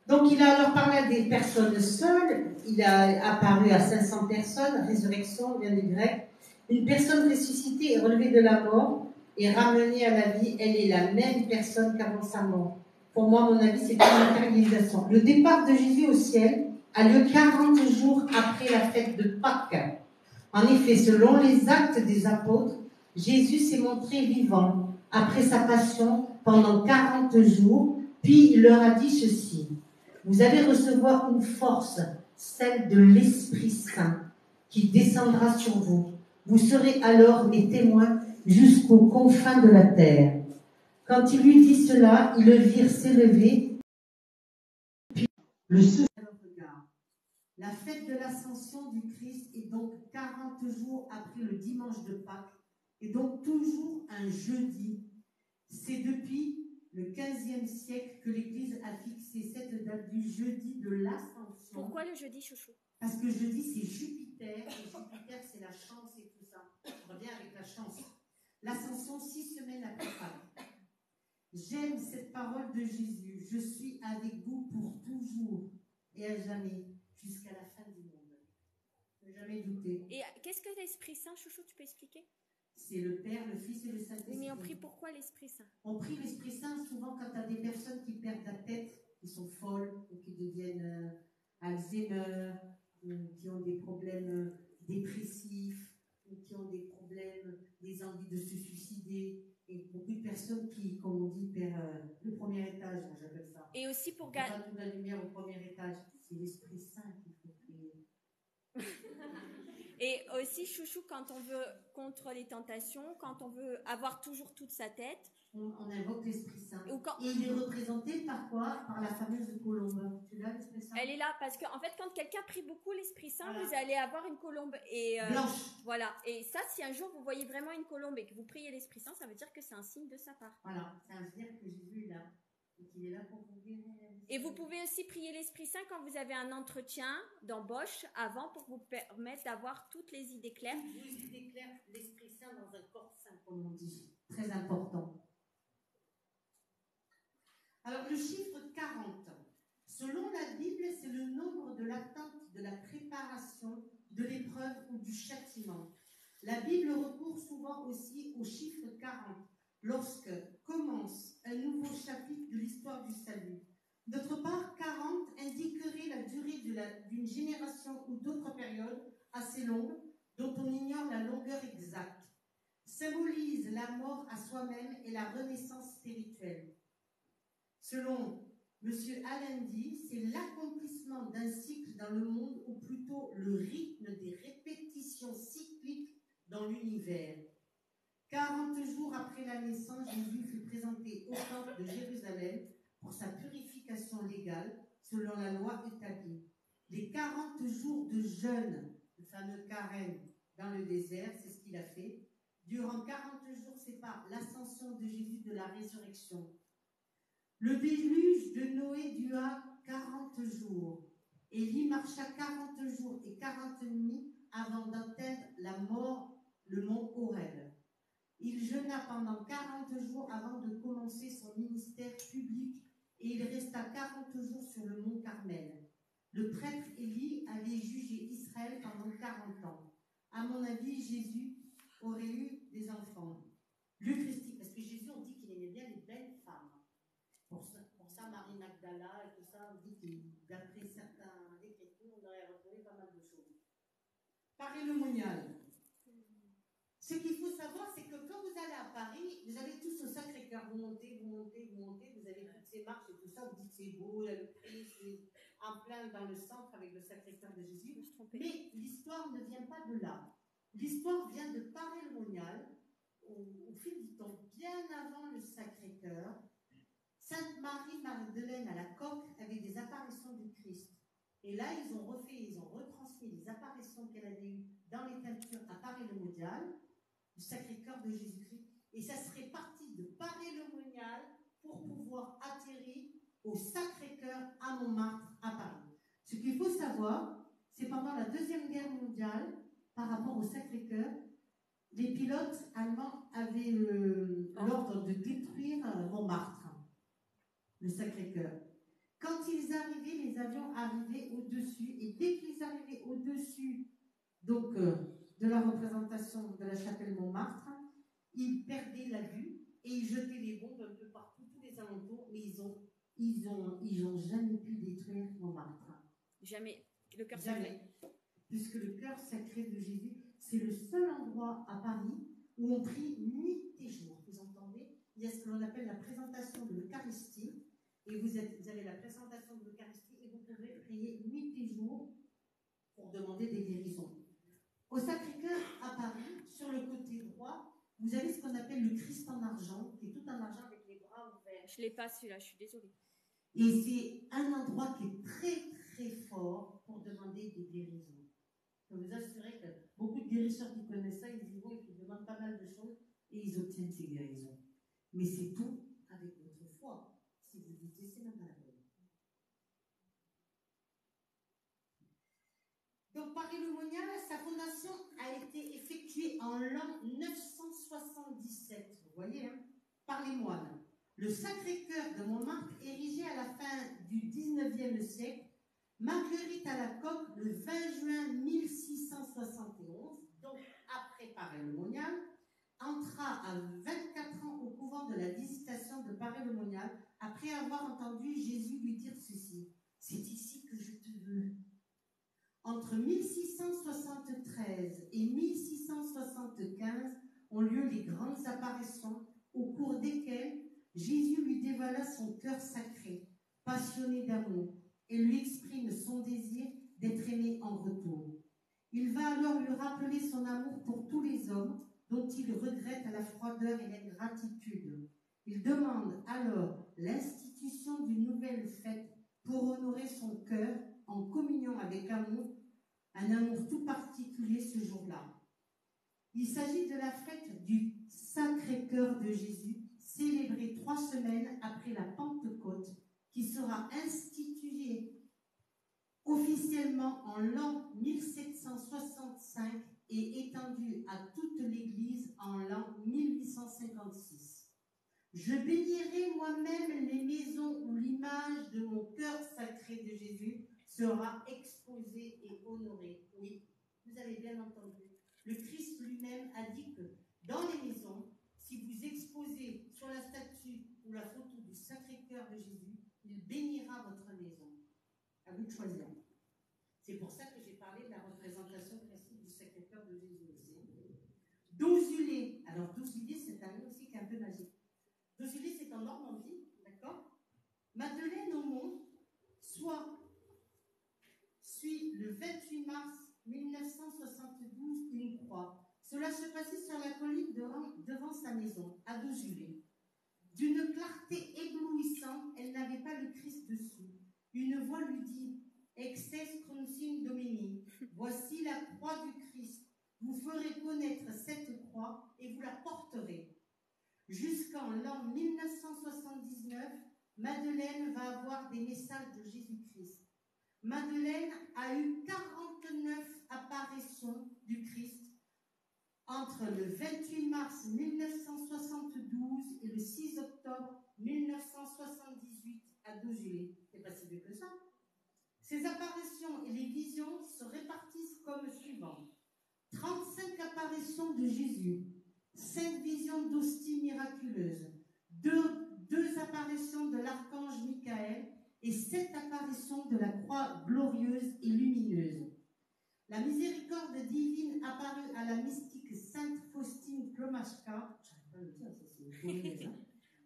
S3: Donc il a alors parlé à des personnes seules, il a apparu à 500 personnes, résurrection vient du grec. Une personne ressuscitée et relevée de la mort et ramenée à la vie, elle est la même personne qu'avant sa mort. Pour moi, à mon avis, c'est une matérialisation. Le départ de Jésus au ciel a lieu 40 jours après la fête de Pâques. En effet, selon les actes des apôtres, Jésus s'est montré vivant après sa passion pendant 40 jours, puis il leur a dit ceci. Vous allez recevoir une force, celle de l'Esprit Saint, qui descendra sur vous. Vous serez alors mes témoins jusqu'aux confins de la terre. Quand il lui dit cela, ils le virent s'élever, puis le second regard. La fête de l'ascension du Christ est donc 40 jours après le dimanche de Pâques, et donc toujours un jeudi. C'est depuis le XVe siècle que l'Église a fixé cette date du jeudi de l'ascension.
S1: Pourquoi le jeudi, chouchou?
S3: Parce que jeudi, c'est Jupiter, et Jupiter, c'est la chance et tout ça. Je reviens avec la chance. L'ascension, 6 semaines après Pâques. J'aime cette parole de Jésus. Je suis avec vous pour toujours et à jamais, jusqu'à la fin du monde. Ne jamais douter.
S1: Et qu'est-ce que l'Esprit Saint, chouchou, tu peux expliquer?
S3: C'est le Père, le Fils et le Saint-Esprit.
S1: Oui, mais on prie pourquoi l'Esprit Saint?
S3: On prie l'Esprit Saint souvent quand tu as des personnes qui perdent la tête, qui sont folles, ou qui deviennent Alzheimer, qui ont des problèmes dépressifs, ou qui ont des problèmes, des envies de se suicider, et beaucoup de personnes qui, comme on dit, perdent le premier étage, moi j'appelle ça.
S1: Et aussi pour
S3: garder toute la lumière au premier étage, c'est l'Esprit Saint qu'il faut prier.
S1: Et aussi, chouchou, quand on veut contre les tentations, quand on veut avoir toujours toute sa tête,
S3: on invoque l'Esprit Saint.
S1: Quand...
S3: Et il est représenté par quoi? Par la fameuse colombe. Tu l'as, l'Esprit Saint?
S1: Elle est là, parce qu'en fait, quand quelqu'un prie beaucoup l'Esprit Saint, voilà, vous allez avoir une colombe. Et,
S3: blanche.
S1: Voilà. Et ça, si un jour vous voyez vraiment une colombe et que vous priez l'Esprit Saint, ça veut dire que c'est un signe de sa part.
S3: Voilà, ça veut dire que Jésus est là. Et qu'il est là pour vous guérir.
S1: Et vous pouvez aussi prier l'Esprit Saint quand vous avez un entretien d'embauche avant pour vous permettre d'avoir toutes les idées claires.
S3: Les idées claires, l'Esprit Saint dans un corps saint, comme on dit. Très important. Alors, le chiffre 40, selon la Bible, c'est le nombre de l'attente, de la préparation, de l'épreuve ou du châtiment. La Bible recourt souvent aussi au chiffre 40, lorsque commence un nouveau chapitre de l'histoire du salut. D'autre part, 40 indiquerait la durée d'une génération ou d'autres périodes assez longues, dont on ignore la longueur exacte. Symbolise la mort à soi-même et la renaissance spirituelle. Selon M. Allende, c'est l'accomplissement d'un cycle dans le monde, ou plutôt le rythme des répétitions cycliques dans l'univers. 40 jours après la naissance, Jésus fut présenté au temple de Jérusalem pour sa purification légale, selon la loi établie. Les 40 jours de jeûne, le fameux carême dans le désert, c'est ce qu'il a fait. Durant 40 jours, c'est par l'ascension de Jésus de la résurrection. Le déluge de Noé dura 40 jours. Élie marcha 40 jours et 40 nuits avant d'atteindre le mont Horeb. Il jeûna pendant 40 jours avant de commencer son ministère public et il resta 40 jours sur le mont Carmel. Le prêtre Élie avait jugé Israël pendant 40 ans. À mon avis, Jésus aurait eu des enfants. L'Eucharistie, parce que Jésus, on dit qu'il aimait bien les belles femmes. Pour ça, Marie Magdala et tout ça, on dit que d'après certaines écritures, on aurait retrouvé pas mal de choses. Paris le Monial. Ce qu'il faut savoir, c'est que quand vous allez à Paris, vous allez tous au Sacré-Cœur, vous montez, vous avez toutes ces marches et tout ça, vous dites c'est beau, il y a le Christ, en plein plein dans le centre avec le Sacré-Cœur de Jésus.
S1: Je me suis trompée.
S3: Mais l'histoire ne vient pas de là. L'histoire vient de Paray-le-Monial, au fil du temps, bien avant le Sacré-Cœur. Sainte Marie-Madeleine à la Coque avait des apparitions du Christ. Et là, ils ont retransmis les apparitions qu'elle avait eues dans les peintures à Paray-le-Monial, du Sacré-Cœur de Jésus-Christ. Et ça serait parti de Paray-le-Monial pour pouvoir atterrir au Sacré-Cœur à Montmartre, à Paris. Ce qu'il faut savoir, c'est pendant la Deuxième Guerre mondiale, par rapport au Sacré-Cœur, les pilotes allemands avaient l'ordre de détruire Montmartre, le Sacré-Cœur. Quand ils arrivaient, les avions arrivaient au-dessus, et dès qu'ils arrivaient au-dessus donc, de la représentation de la chapelle Montmartre, ils perdaient la vue et ils jetaient les bombes un peu partout, tous les alentours, mais ils ont jamais pu détruire Montmartre.
S1: Jamais. Le cœur
S3: Jamais. Puisque le cœur sacré de Jésus, c'est le seul endroit à Paris où on prie nuit et jour. Vous entendez? Il y a ce que l'on appelle la présentation de l'Eucharistie. Et vous avez la présentation de l'Eucharistie et vous pouvez prier nuit et jour pour demander des guérisons. Au Sacré-Cœur, à Paris, sur le côté droit, vous avez ce qu'on appelle le Christ en argent, qui est tout en argent avec les bras ouverts.
S1: Je ne l'ai pas celui-là, je suis désolée.
S3: Et c'est un endroit qui est très très fort pour demander des guérisons. Je peux vous assurer que beaucoup de guérisseurs qui connaissent ça, ils y vont et ils demandent pas mal de choses et ils obtiennent ces guérisons. Mais c'est tout avec votre foi. Si vous dites, c'est même pas la peine. Donc, Paray-le-Monial, sa fondation a été effectuée en l'an 977, vous voyez, hein, par les moines. Le Sacré-Cœur de Montmartre, érigé à la fin du 19e siècle, Marguerite à la Coque, le 20 juin 1671, donc après Paray-le-Monial, entra à 24 ans au couvent de la Visitation de Paray-le-Monial, après avoir entendu Jésus lui dire ceci: « C'est ici que je te veux. » Entre 1673 et 1675 ont lieu les grandes apparitions au cours desquelles Jésus lui dévoila son cœur sacré, passionné d'amour, et lui exprime son désir d'être aimé en retour. Il va alors lui rappeler son amour pour tous les hommes, dont il regrette la froideur et l'ingratitude. Il demande alors l'institution d'une nouvelle fête pour honorer son cœur en communion avec amour, un amour tout particulier ce jour-là. Il s'agit de la fête du Sacré-Cœur de Jésus, célébrée 3 semaines après la Pentecôte, qui sera instituée officiellement en l'an 1765 et étendue à toute l'Église en l'an 1856. Je bénirai moi-même les maisons où l'image de mon cœur sacré de Jésus sera exposée et honorée. Oui, vous avez bien entendu. Le Christ lui-même a dit que dans les maisons, si vous exposez sur la statue ou la photo du Sacré-Cœur de Jésus, il bénira votre maison. À vous de choisir. C'est pour ça que j'ai parlé de la représentation classique du Sacré-Cœur de Jésus aussi. Dozulé. Alors, Dozulé, c'est un nom aussi qui est un peu magique. Dozulé, c'est en Normandie, d'accord? Madeleine Aumont suit le 28 mars 1972 une croix. Cela se passait sur la colline devant sa maison, à Dozulé. D'une clarté éblouissante, elle n'avait pas le Christ dessous. Une voix lui dit: Exces Crucis Domini, voici la croix du Christ. Vous ferez connaître cette croix et vous la porterez. Jusqu'en l'an 1979, Madeleine va avoir des messages de Jésus-Christ. Madeleine a eu 49 apparitions du Christ entre le 28 mars 1972 et le 6 octobre 1978 à Dozulé. C'est pas si vieux que ça. Ces apparitions et les visions se répartissent comme suivant: 35 apparitions de Jésus, 5 visions d'hosties miraculeuses, 2 apparitions de l'archange Michael et 7 apparitions de la croix glorieuse et lumineuse. La miséricorde divine apparut à la mystique Sainte Faustine Klomachka,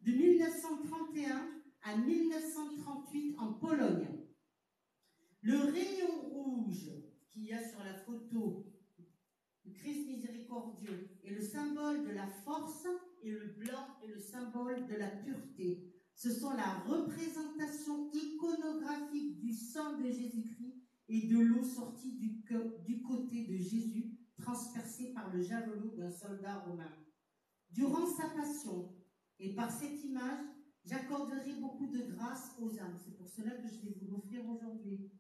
S3: de 1931 à 1938 en Pologne. Le rayon rouge qu'il y a sur la photo du Christ miséricordieux est le symbole de la force et le blanc est le symbole de la pureté. Ce sont la représentation iconographique du sang de Jésus-Christ et de l'eau sortie du côté de Jésus, transpercée par le javelot d'un soldat romain. Durant sa passion, et par cette image, j'accorderai beaucoup de grâce aux âmes. C'est pour cela que je vais vous l'offrir aujourd'hui.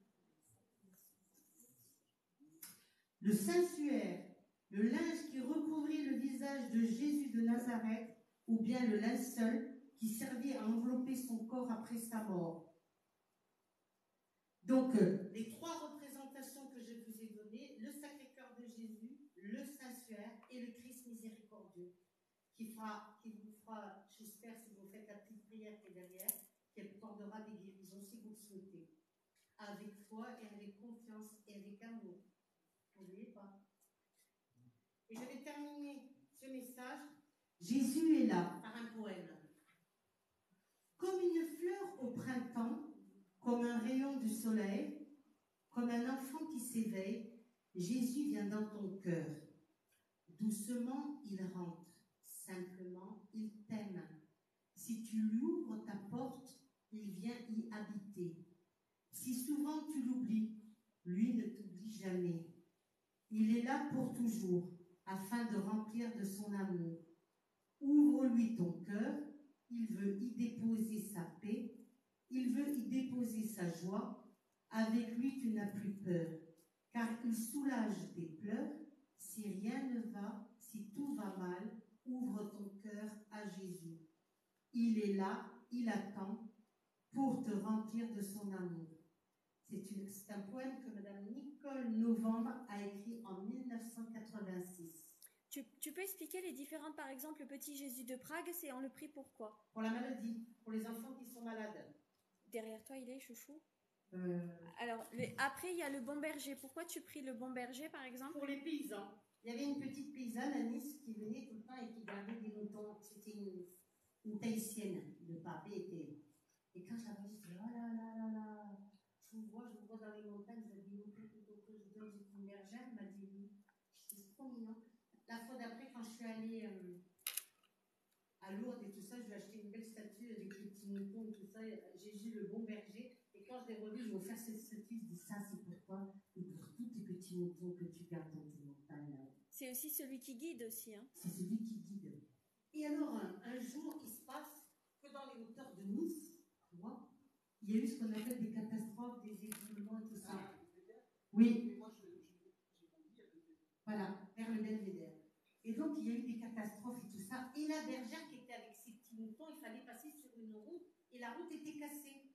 S3: Le Saint-Suaire, le linge qui recouvrait le visage de Jésus de Nazareth, ou bien le linceul qui servait à envelopper son corps après sa mort. Donc, les trois représentations que je vous ai données, le Sacré-Cœur de Jésus, le Saint-Suaire et le Christ miséricordieux, qui vous fera, j'espère, si vous faites la petite prière qui est derrière, qui accordera des guérisons si vous le souhaitez, avec foi et avec confiance et avec amour. N'oubliez pas. Et je vais terminer ce message. Jésus est là, par un poème. Comme une fleur au printemps, comme un rayon du soleil, comme un enfant qui s'éveille, Jésus vient dans ton cœur. Doucement, il rentre. Simplement, il t'aime. Si tu lui ouvres ta porte, il vient y habiter. Si souvent tu l'oublies, lui ne t'oublie jamais. Il est là pour toujours, afin de remplir de son amour. Ouvre-lui ton cœur, il veut y déposer sa paix, il veut y déposer sa joie. Avec lui, tu n'as plus peur, car il soulage tes pleurs. Si rien ne va, si tout va mal, ouvre ton cœur à Jésus. Il est là, il attend pour te remplir de son amour. C'est un poème que Madame Nicole Novembre a écrit en 1986.
S1: Tu peux expliquer les différentes, par exemple, le petit Jésus de Prague, c'est on le prie pourquoi?
S3: Pour la maladie, pour les enfants qui sont malades.
S1: Derrière toi, il est, chouchou. Alors, après, il y a le bon berger. Pourquoi tu pries le bon berger, par exemple?
S3: Pour les paysans. Il y avait une petite paysanne à Nice qui venait tout le temps et qui gardait des moutons. C'était une Tahitienne. Le papé était... Et quand je la voyais, je disais, oh là là là là, je vous vois dans les montagnes, vous avez des moutons plutôt que je donne, j'ai une bergère, elle m'a dit oui. C'est trop mignon. La fois d'après, quand je suis allée à Lourdes et tout ça, je lui ai acheté une belle statue avec les petits moutons et tout ça, Jésus le bon berger. Et quand je l'ai revue, je lui ai offert cette statue, je dis ça c'est pour toi et pour tous tes petits moutons que tu gardes dans tes montagnes.
S1: C'est aussi celui qui guide aussi. Hein.
S3: C'est celui qui guide. Et alors, un jour, il se passe que dans les hauteurs de Nice, tu vois, il y a eu ce qu'on appelle des catastrophes, des éboulements et tout ça. Ah, oui. Moi, j'ai grandi avec des... Voilà, vers le Belvédère. Et donc, il y a eu des catastrophes et tout ça. Et la bergère qui était avec ses petits moutons, il fallait passer sur une route et la route était cassée.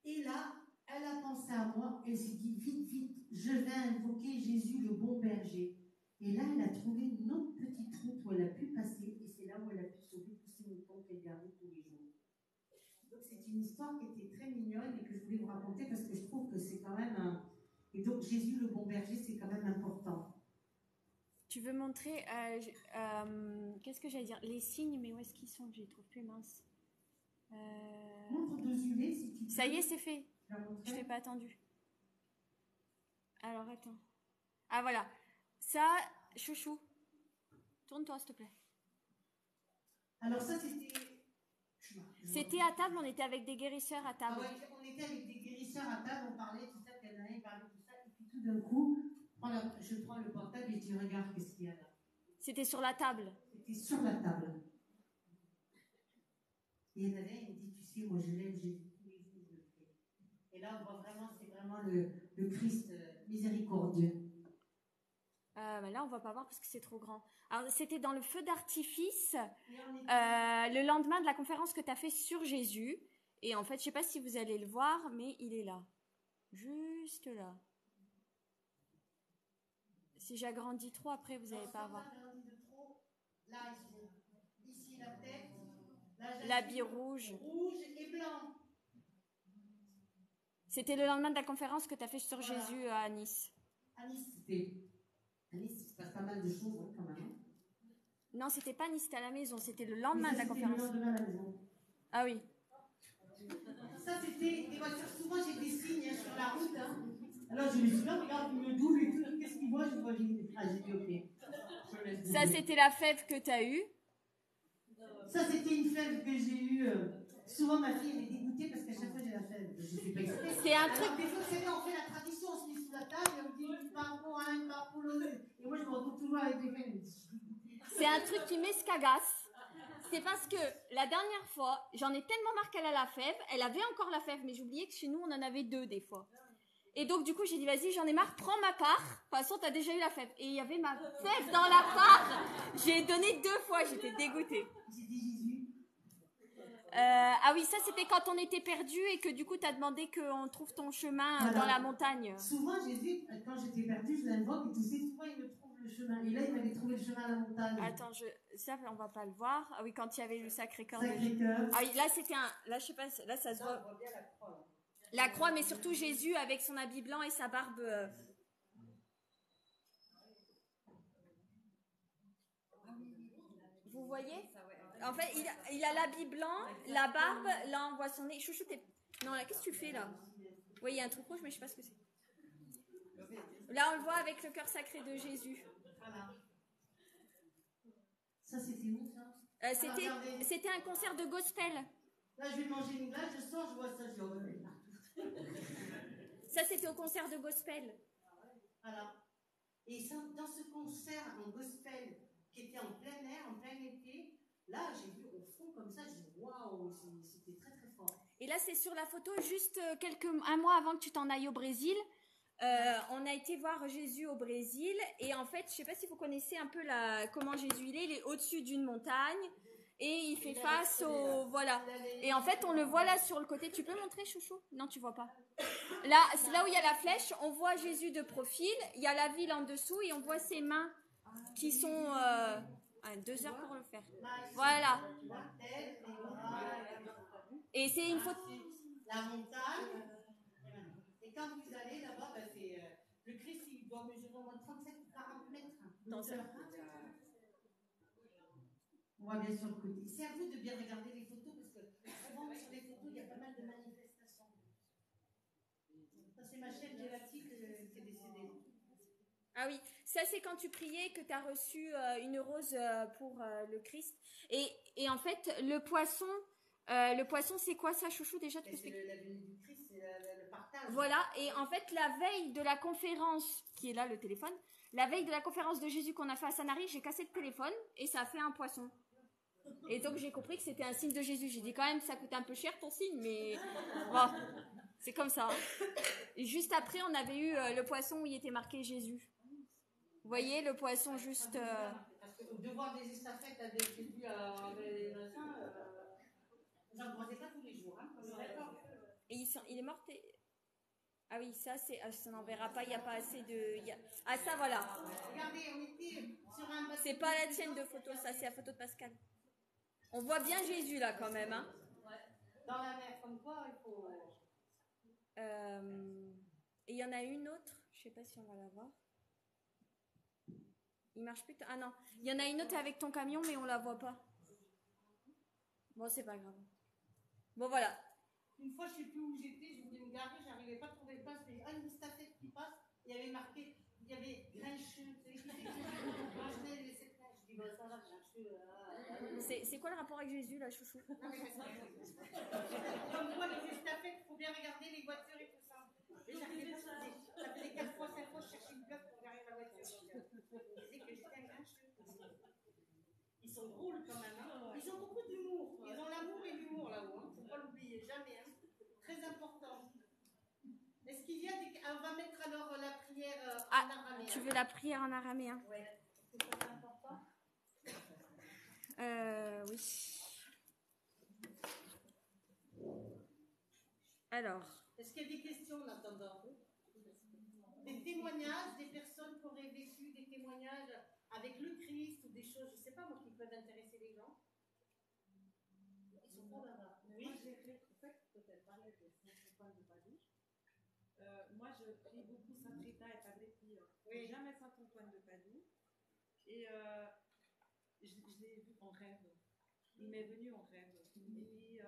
S3: Et là, elle a pensé à moi, elle s'est dit, vite, vite, je vais invoquer Jésus le bon berger. Et là, elle a trouvé une autre petite route où elle a pu passer, et c'est là où elle a pu sauver tous ces moutons qu'elle gardait tous les jours. Donc, c'est une histoire qui était très mignonne et que je voulais vous raconter parce que je trouve que c'est quand même un... Et donc, Jésus le bon berger, c'est quand même important.
S1: Tu veux montrer, qu'est-ce que j'allais dire? Les signes, mais où est-ce qu'ils sont? Je les trouve plus minces.
S3: Montre de Julet, si tu veux.
S1: Ça y est, c'est fait. Je t'ai pas attendu. Alors, attends. Ah, voilà. Ça, chouchou. Tourne-toi, s'il te plaît.
S3: Alors ça, c'était...
S1: C'était à table, on était avec des guérisseurs à table.
S3: Ah ouais, on était avec des guérisseurs à table, on parlait tout ça, puis il parlait tout ça, et puis tout d'un coup, je prends le portable et je dis, regarde, qu'est-ce qu'il y a là?
S1: C'était sur la table.
S3: C'était sur la table. Et il y en avait, il me dit, tu sais, moi je l'aime, j'ai tous les jours, je le fais. Et là, on voit vraiment, c'est vraiment le Christ miséricordieux.
S1: Là, on va pas voir parce que c'est trop grand. Alors, c'était dans le feu d'artifice, le lendemain de la conférence que tu as fait sur Jésus. Et en fait, je sais pas si vous allez le voir, mais il est là. Juste là. Si j'agrandis trop, après, vous n'allez pas voir.
S3: Là, ici la tête.
S1: L'habit rouge.
S3: Rouge et blanc.
S1: C'était le lendemain de la conférence que tu as fait sur Jésus à Nice.
S3: À Nice, c'était... À Nice, il se passe pas mal de choses hein, quand même.
S1: Non, c'était pas Nice, c'était à la maison. C'était le lendemain de la conférence.
S3: Le lendemain à la maison.
S1: Ah oui.
S3: ça c'était des voitures. Souvent j'ai des signes sur la route. Alors je me suis dit, regarde, il me double et tout. Qu'est-ce qu'il voit? Je vois, j'ai dit, ok.
S1: Ça, c'était la fève que tu as eue.
S3: Ça, c'était une fève que j'ai eue. Souvent, ma fille, elle est dégoûtée parce qu'à chaque fois, j'ai la fève. Je ne sais pas exprès.
S1: C'est un truc.
S3: Alors, des fois, c'est on fait la tradition, on se met sous la table et on dit une part pour un, une part pour l'autre. Et moi, je me retrouve toujours avec des fèves.
S1: C'est un truc qui m'escagasse. C'est parce que la dernière fois, j'en ai tellement marre qu'elle a la fève. Elle avait encore la fève, mais j'oubliais que chez nous, on en avait 2 des fois. Et donc, du coup, j'ai dit, vas-y, j'en ai marre, prends ma part. De toute façon, t'as déjà eu la fève. Et il y avait ma fève dans la part. J'ai donné 2 fois, j'étais dégoûtée.
S3: C'était Jésus.
S1: Ah oui, ça, c'était quand on était perdu et que du coup, t'as demandé qu'on trouve ton chemin dans la montagne.
S3: Souvent, Jésus, quand j'étais perdue, je l'invoque et tu sais, souvent, il me trouve le chemin. Et là, il m'avait trouvé le chemin à la montagne.
S1: Attends, ça, on va pas le voir. Ah oui, quand il y avait le Sacré-Cœur.
S3: Sacré-Cœur.
S1: Ah oui, là, c'était un, là, je sais pas, là, ça se voit.
S3: On voit bien la croix.
S1: La croix, mais surtout Jésus avec son habit blanc et sa barbe. Vous voyez? En fait, il a l'habit blanc, la barbe, là on voit son nez. Chouchou, non, là, qu'est-ce que tu fais là? Oui, il y a un truc rouge, mais je sais pas ce que c'est. Là, on le voit avec le cœur sacré de Jésus.
S3: Voilà. Ça, c'était où, ça?
S1: C'était un concert de gospel.
S3: Là, je vais manger une glace, je sors, je vois ça, je remets partout.
S1: Ça, c'était au concert de gospel.
S3: Voilà. Et ça, dans ce concert en gospel qui était en plein air, en plein été, là, j'ai vu au fond comme ça, j'ai dit waouh, c'était très très fort.
S1: Et là, c'est sur la photo, juste un mois avant que tu t'en ailles au Brésil. On a été voir Jésus au Brésil. Et en fait, je sais pas si vous connaissez un peu comment Jésus il est au-dessus d'une montagne. Et il fait face au... Voilà. Et en fait, on le voit là sur le côté. Tu peux montrer, chouchou? Non, tu vois pas. Là, c'est là où il y a la flèche. On voit Jésus de profil. Il y a la ville en dessous et on voit ses mains qui sont... 2 heures pour le faire. Voilà. Et c'est une photo...
S3: La montagne. Et quand vous allez là-bas, c'est... le Christ, il doit mesurer au moins 37 ou 40 mètres.
S1: Dans ça.
S3: On voit bien sur le côté. C'est à vous de bien regarder les photos parce que souvent sur les photos, il y a pas mal de manifestations. Ça, c'est ma chère Gélati qui est décédée.
S1: Ah oui, ça c'est quand tu priais que tu as reçu une rose pour le Christ. Et en fait, le poisson c'est quoi ça, chouchou, déjà?
S3: C'est la venue du Christ, c'est le partage.
S1: Voilà, et en fait, la veille de la conférence, qui est là le téléphone, la veille de la conférence de Jésus qu'on a fait à Sanary, j'ai cassé le téléphone et ça a fait un poisson. Et donc j'ai compris que c'était un signe de Jésus. J'ai dit quand même ça coûte un peu cher ton signe, mais bon, c'est comme ça. Et juste après, on avait eu le poisson où il était marqué Jésus. Vous voyez le poisson juste...
S3: Parce que de voir des estafettes avec Jésus avec les machins, j'en croisais pas tous les jours. Hein,
S1: et il est mort Ah oui, ça n'en verra pas, il n'y a pas assez de... Ah ça voilà.
S3: Regardez, on était sur un bateau.
S1: C'est pas la tienne de photo, ça c'est la photo de Pascal. On voit bien Jésus là quand même. Hein.
S3: Dans la mer, comme quoi, il faut...
S1: Et il y en a une autre, je sais pas si on va la voir. Il marche plus. Ah non, il y en a une autre avec ton camion, mais on la voit pas. Bon, c'est pas grave. Bon, voilà.
S3: Une fois, je sais plus où j'étais, je voulais me garer, j'arrivais pas à trouver de place, mais une estafette qui passe, il y avait marqué, il y avait Grincheux, tu sais, je dis, bah ça va, Grincheux.
S1: C'est quoi le rapport avec Jésus, là, chouchou?
S3: Comme quoi, les estafettes, il faut bien regarder les voitures et tout ça. Et j'arrivais pas à trouver. Ça faisait 4 fois, 5 fois, je cherchais une place pour garer la voiture. Je disais que j'étais un Grincheux. Ils sont drôles quand même. Hein. Ils ont beaucoup d'humour. Ils ont l'amour et l'humour là-haut. Il ne faut pas l'oublier, jamais. Hein. Très important. Est-ce qu'il y a des... On va mettre alors la prière en araméen.
S1: Tu veux la prière en araméen?
S3: Oui. Est-ce que ça c'est important?
S1: Oui. Alors.
S3: Est-ce qu'il y a des questions en attendant? Des témoignages, des personnes qui auraient vécu des témoignages avec le Christ ou des choses, je ne sais pas moi, qui peuvent intéresser les gens. Ils sont pas là-bas.
S6: Oui. Moi, j'ai fait, en fait, peut-être parler de Saint-Antoine de Padoue. Moi, je prie beaucoup Sainte Rita et Padre Pio. Oui. Jamais Saint-Antoine de Padoue. Et je l'ai vu en rêve. Il m'est venu en rêve. Et puis,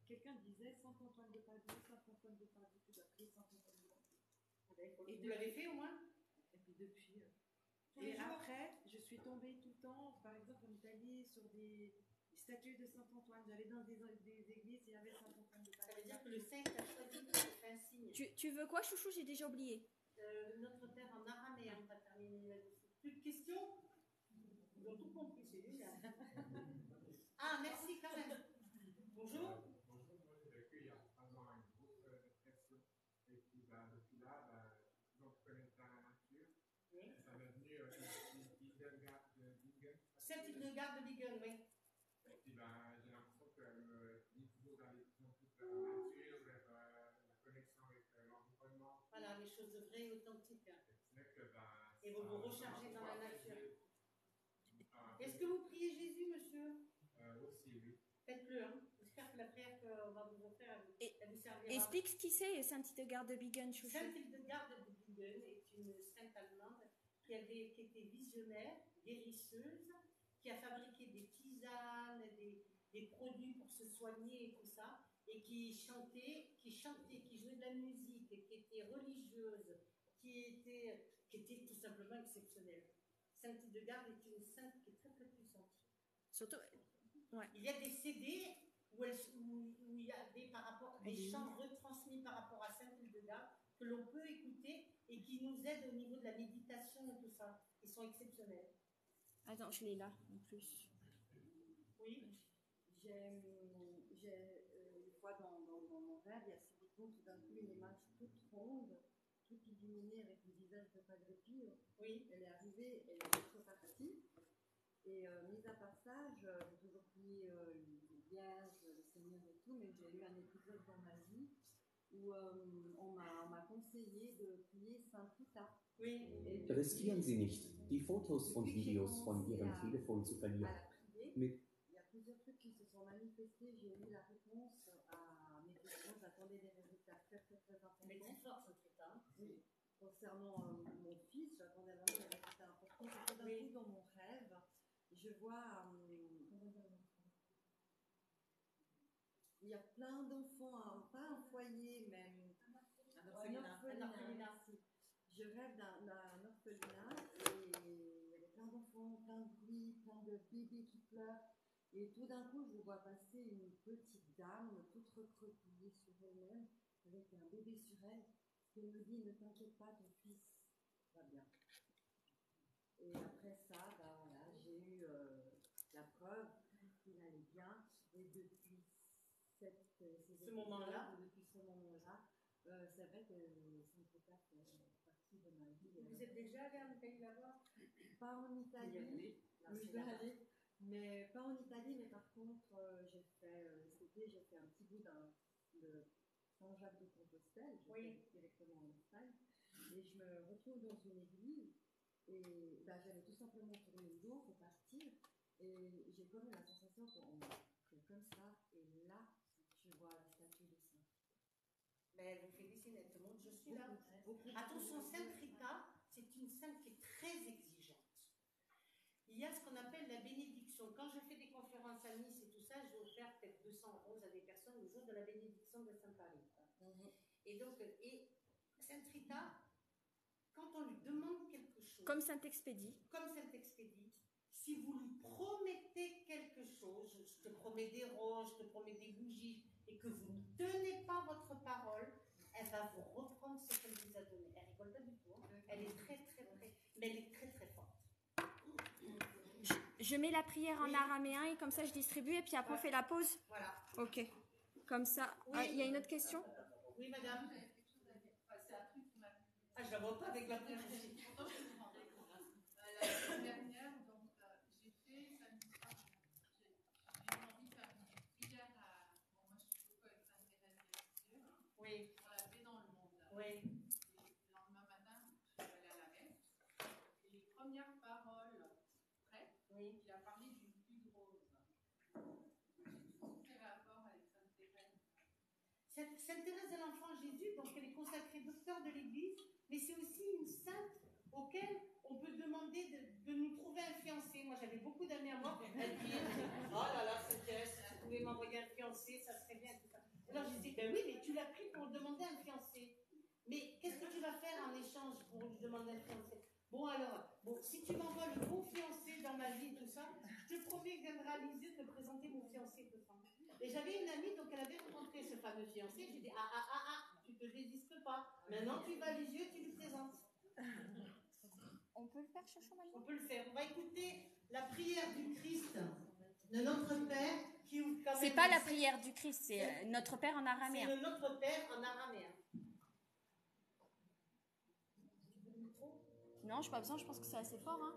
S6: quelqu'un disait Saint Antoine de Padoue, Saint Antoine de Padoue, tu dois prier Saint Antoine de Padoue.
S3: Et vous l'avez fait au moins?
S6: Et puis depuis.
S3: Tous les
S6: Et
S3: jours.
S6: après, je suis tombée tout le temps, par exemple en Italie, sur des statues de Saint Antoine. J'allais dans des églises, il y avait Saint Antoine de Padoue.
S3: Ça veut dire que le saint t'a choisi pour faire un signe.
S1: Tu veux quoi, chouchou? J'ai déjà oublié.
S3: Notre Père en araméen, on va terminer là-dessus. Plus de questions? Ils ont tout compris, c'est génial. Ah, merci quand même. Bonjour.
S7: Bonjour, moi j'ai vécu il y a 3 ans une grosse dépression. Et puis depuis là, donc je connais la nature.
S3: Oui.
S7: Et ça m'est venu Hildegard de Bingen.
S3: Cette Hildegard de Bingen, oui.
S7: Et puis j'ai l'impression qu'elle me dit toujours d'aller de plus en plus vers la nature, vers la connexion avec l'environnement.
S3: Voilà, les choses vraies et authentiques.
S7: Et c'est vrai que,
S3: et vous vous rechargez dans la nature.
S7: Ah,
S3: Est-ce que vous priez Jésus, monsieur?
S7: Aussi, oui.
S3: Faites-le. Hein. J'espère que la prière qu'on va vous offrir, elle vous servira.
S1: Explique ce qui c'est, Sainte Hildegard de Bingen, chouchou.
S3: Sainte Hildegard de Bingen est une sainte allemande qui était visionnaire, guérisseuse, qui a fabriqué des tisanes, des produits pour se soigner et tout ça, et qui chantait, qui jouait de la musique, qui était religieuse, qui était tout simplement exceptionnelle. Sainte Hildegard est une sainte qui est très très puissante.
S1: Surtout, ouais.
S3: Il y a des CD où il y a des chants retransmis par rapport à Sainte Hildegard que l'on peut écouter et qui nous aident au niveau de la méditation et tout ça. Ils sont exceptionnels.
S1: Attends, je l'ai là en plus.
S3: Oui.
S8: J'ai une fois dans mon rêve, il y a subitement tout d'un coup une image toute ronde, toute illuminée avec le visage de Padre Pio.
S3: Oui.
S8: Elle est arrivée, elle est trop partie. Et mis à part ça, j'ai toujours prié les Vierges, le Seigneur et tout, mais j'ai eu un épisode dans ma vie où on m'a conseillé de prier Saint Rita.
S3: Oui.
S9: Riskieren Sie nicht, die Fotos und Videos von Ihrem Telefon zu verlieren.
S8: Il y a plusieurs trucs qui se sont manifestés. J'ai eu la réponse à mes questions. J'attendais des résultats très très très importants.
S3: Mais très fort, Saint Rita.
S8: Oui. Concernant mon fils, j'attendais vraiment des résultats importants. Et tout d'un coup, dans mon rêve, je vois, comment dire, il y a plein d'enfants, pas un foyer, même un orphelinat. Je rêve d'un orphelinat et il y avait plein d'enfants, plein de bruit, plein de bébés qui pleurent. Et tout d'un coup, je vois passer une petite dame, toute recroquevillée sur elle-même, avec un bébé sur elle. Elle me dit, ne t'inquiète pas, ton fils va bien. Et après ça, voilà, j'ai eu la preuve qu'il allait bien. Et depuis ce moment-là, c'est vrai que Saint Rita fait partie de ma vie.
S3: Vous êtes déjà allé en Italie là-bas?
S8: Pas en Italie, mais pas en Italie, mais par contre, j'ai fait un petit bout de Saint-Jacques de Compostelle, directement en Espagne, et je me retrouve dans une église, et j'allais tout simplement tourner le dos, repartir, et j'ai comme la sensation qu'on fait comme ça, et là, je vois la statue de Saint.
S3: Mais vous félicitez tout le monde, je suis là. Attention, Sainte Rita, c'est une sainte qui est très exigeante. Il y a ce qu'on appelle la bénédiction. Quand je fais des conférences à Nice et tout ça, j'ai offert peut-être 200 roses à des personnes le jour de la bénédiction de Saint-Paris. Et donc, Sainte Rita, quand on lui demande quelque chose...
S1: Comme Saint-Expédie.
S3: Comme Saint-Expédie. Si vous lui promettez quelque chose, je te promets des roses, je te promets des bougies, et que vous ne tenez pas votre parole, elle va vous reprendre ce qu'elle vous a donné. Elle rigole pas du tout. Hein. Elle est très, très, très... Mais elle est très, très forte.
S1: Je mets la prière en araméen et comme ça je distribue et puis après on fait la pause.
S3: Voilà.
S1: Ok. Comme ça.
S3: Oui.
S1: Ah, il y a une autre question?
S3: Oui, madame. Ah, je la vois pas avec la prière.
S10: La semaine dernière, donc, j'ai fait j'ai eu envie de faire une prière moi je suis beaucoup avec Sainte Thérèse de Lisieux.
S3: Oui.
S10: Pour la paix dans le monde.
S3: Oui.
S10: Et le lendemain matin, je suis allée à la messe. Et les premières paroles prêtes, il a parlé d'une pluie de roses. Quel rapport avec Sainte Thérèse?
S3: Sainte Thérèse de l'Enfant Jésus, donc elle est consacrée docteur de l'Église, mais c'est aussi une sainte auquel on peut demander de nous trouver un fiancé. Moi, j'avais beaucoup d'amis à moi. Elle dit, oh là là, Sainte Thérèse, si vous pouvez m'envoyer un fiancé, ça serait bien. Tout ça. Alors j'ai dit, ben oui, mais tu l'as pris pour demander un fiancé. Mais qu'est-ce que tu vas faire en échange pour lui demander un fiancé? Bon alors, bon, si tu m'envoies le bon fiancé dans ma vie, tout ça, je te promets que je viendrai à l'Élysée te présenter mon fiancé, tout ça. Et j'avais une amie, donc elle avait rencontré ce fameux fiancé, j'ai dit, tu te désistes pas. Maintenant tu vas à l'Élysée, tu lui présentes.
S1: On peut le faire, Chouchou, maintenant?
S3: On peut le faire. On va écouter la prière du Christ, de notre Père, qui ouvre quand même...
S1: C'est pas la prière du Christ, c'est notre Père en araméen.
S3: C'est le Notre Père en araméen.
S1: Non, je n'ai pas besoin, je pense que c'est assez fort. Hein.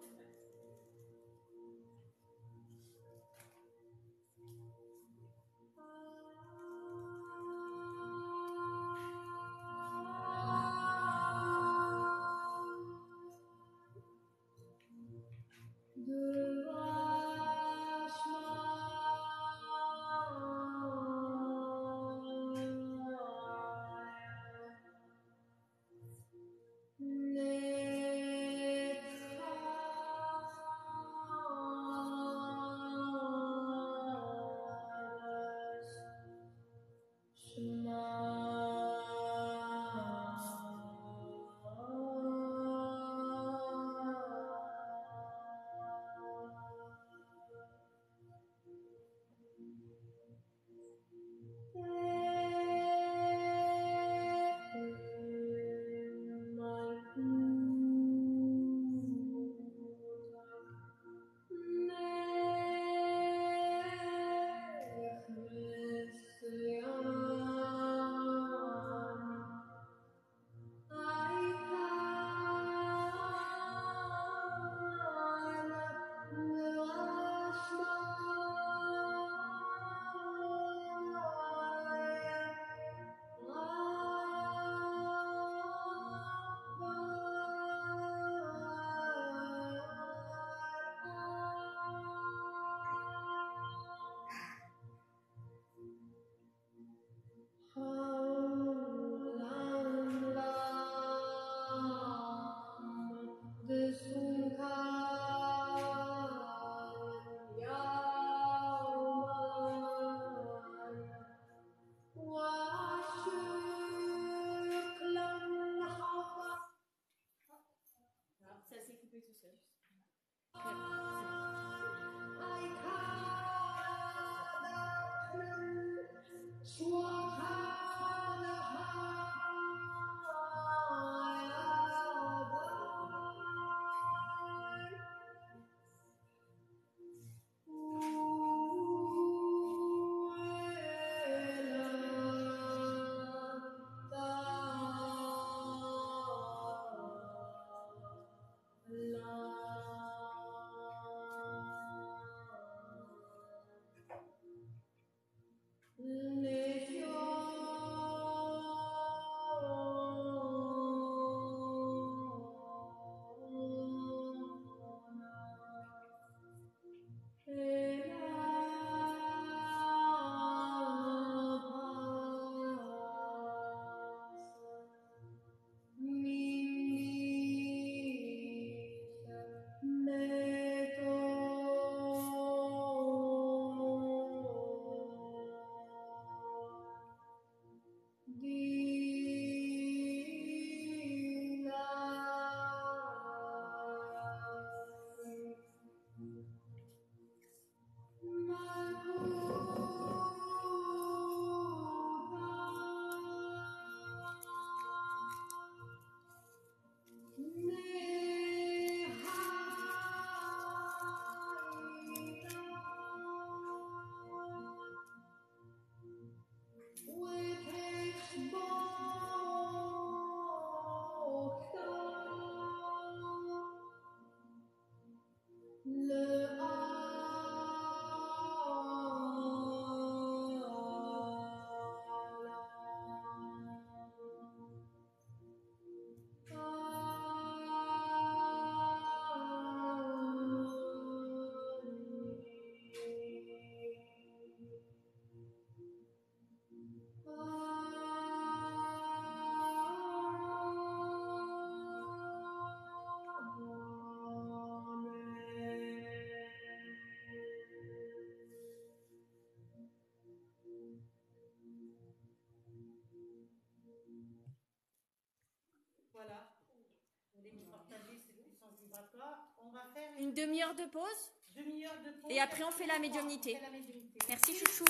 S3: Ça s'est coupé tout seul.
S1: Une demi-heure de pause
S3: Demi-heure de pause.
S1: et après on fait la médiumnité.
S3: On fait la médiumnité.
S1: Merci chouchou.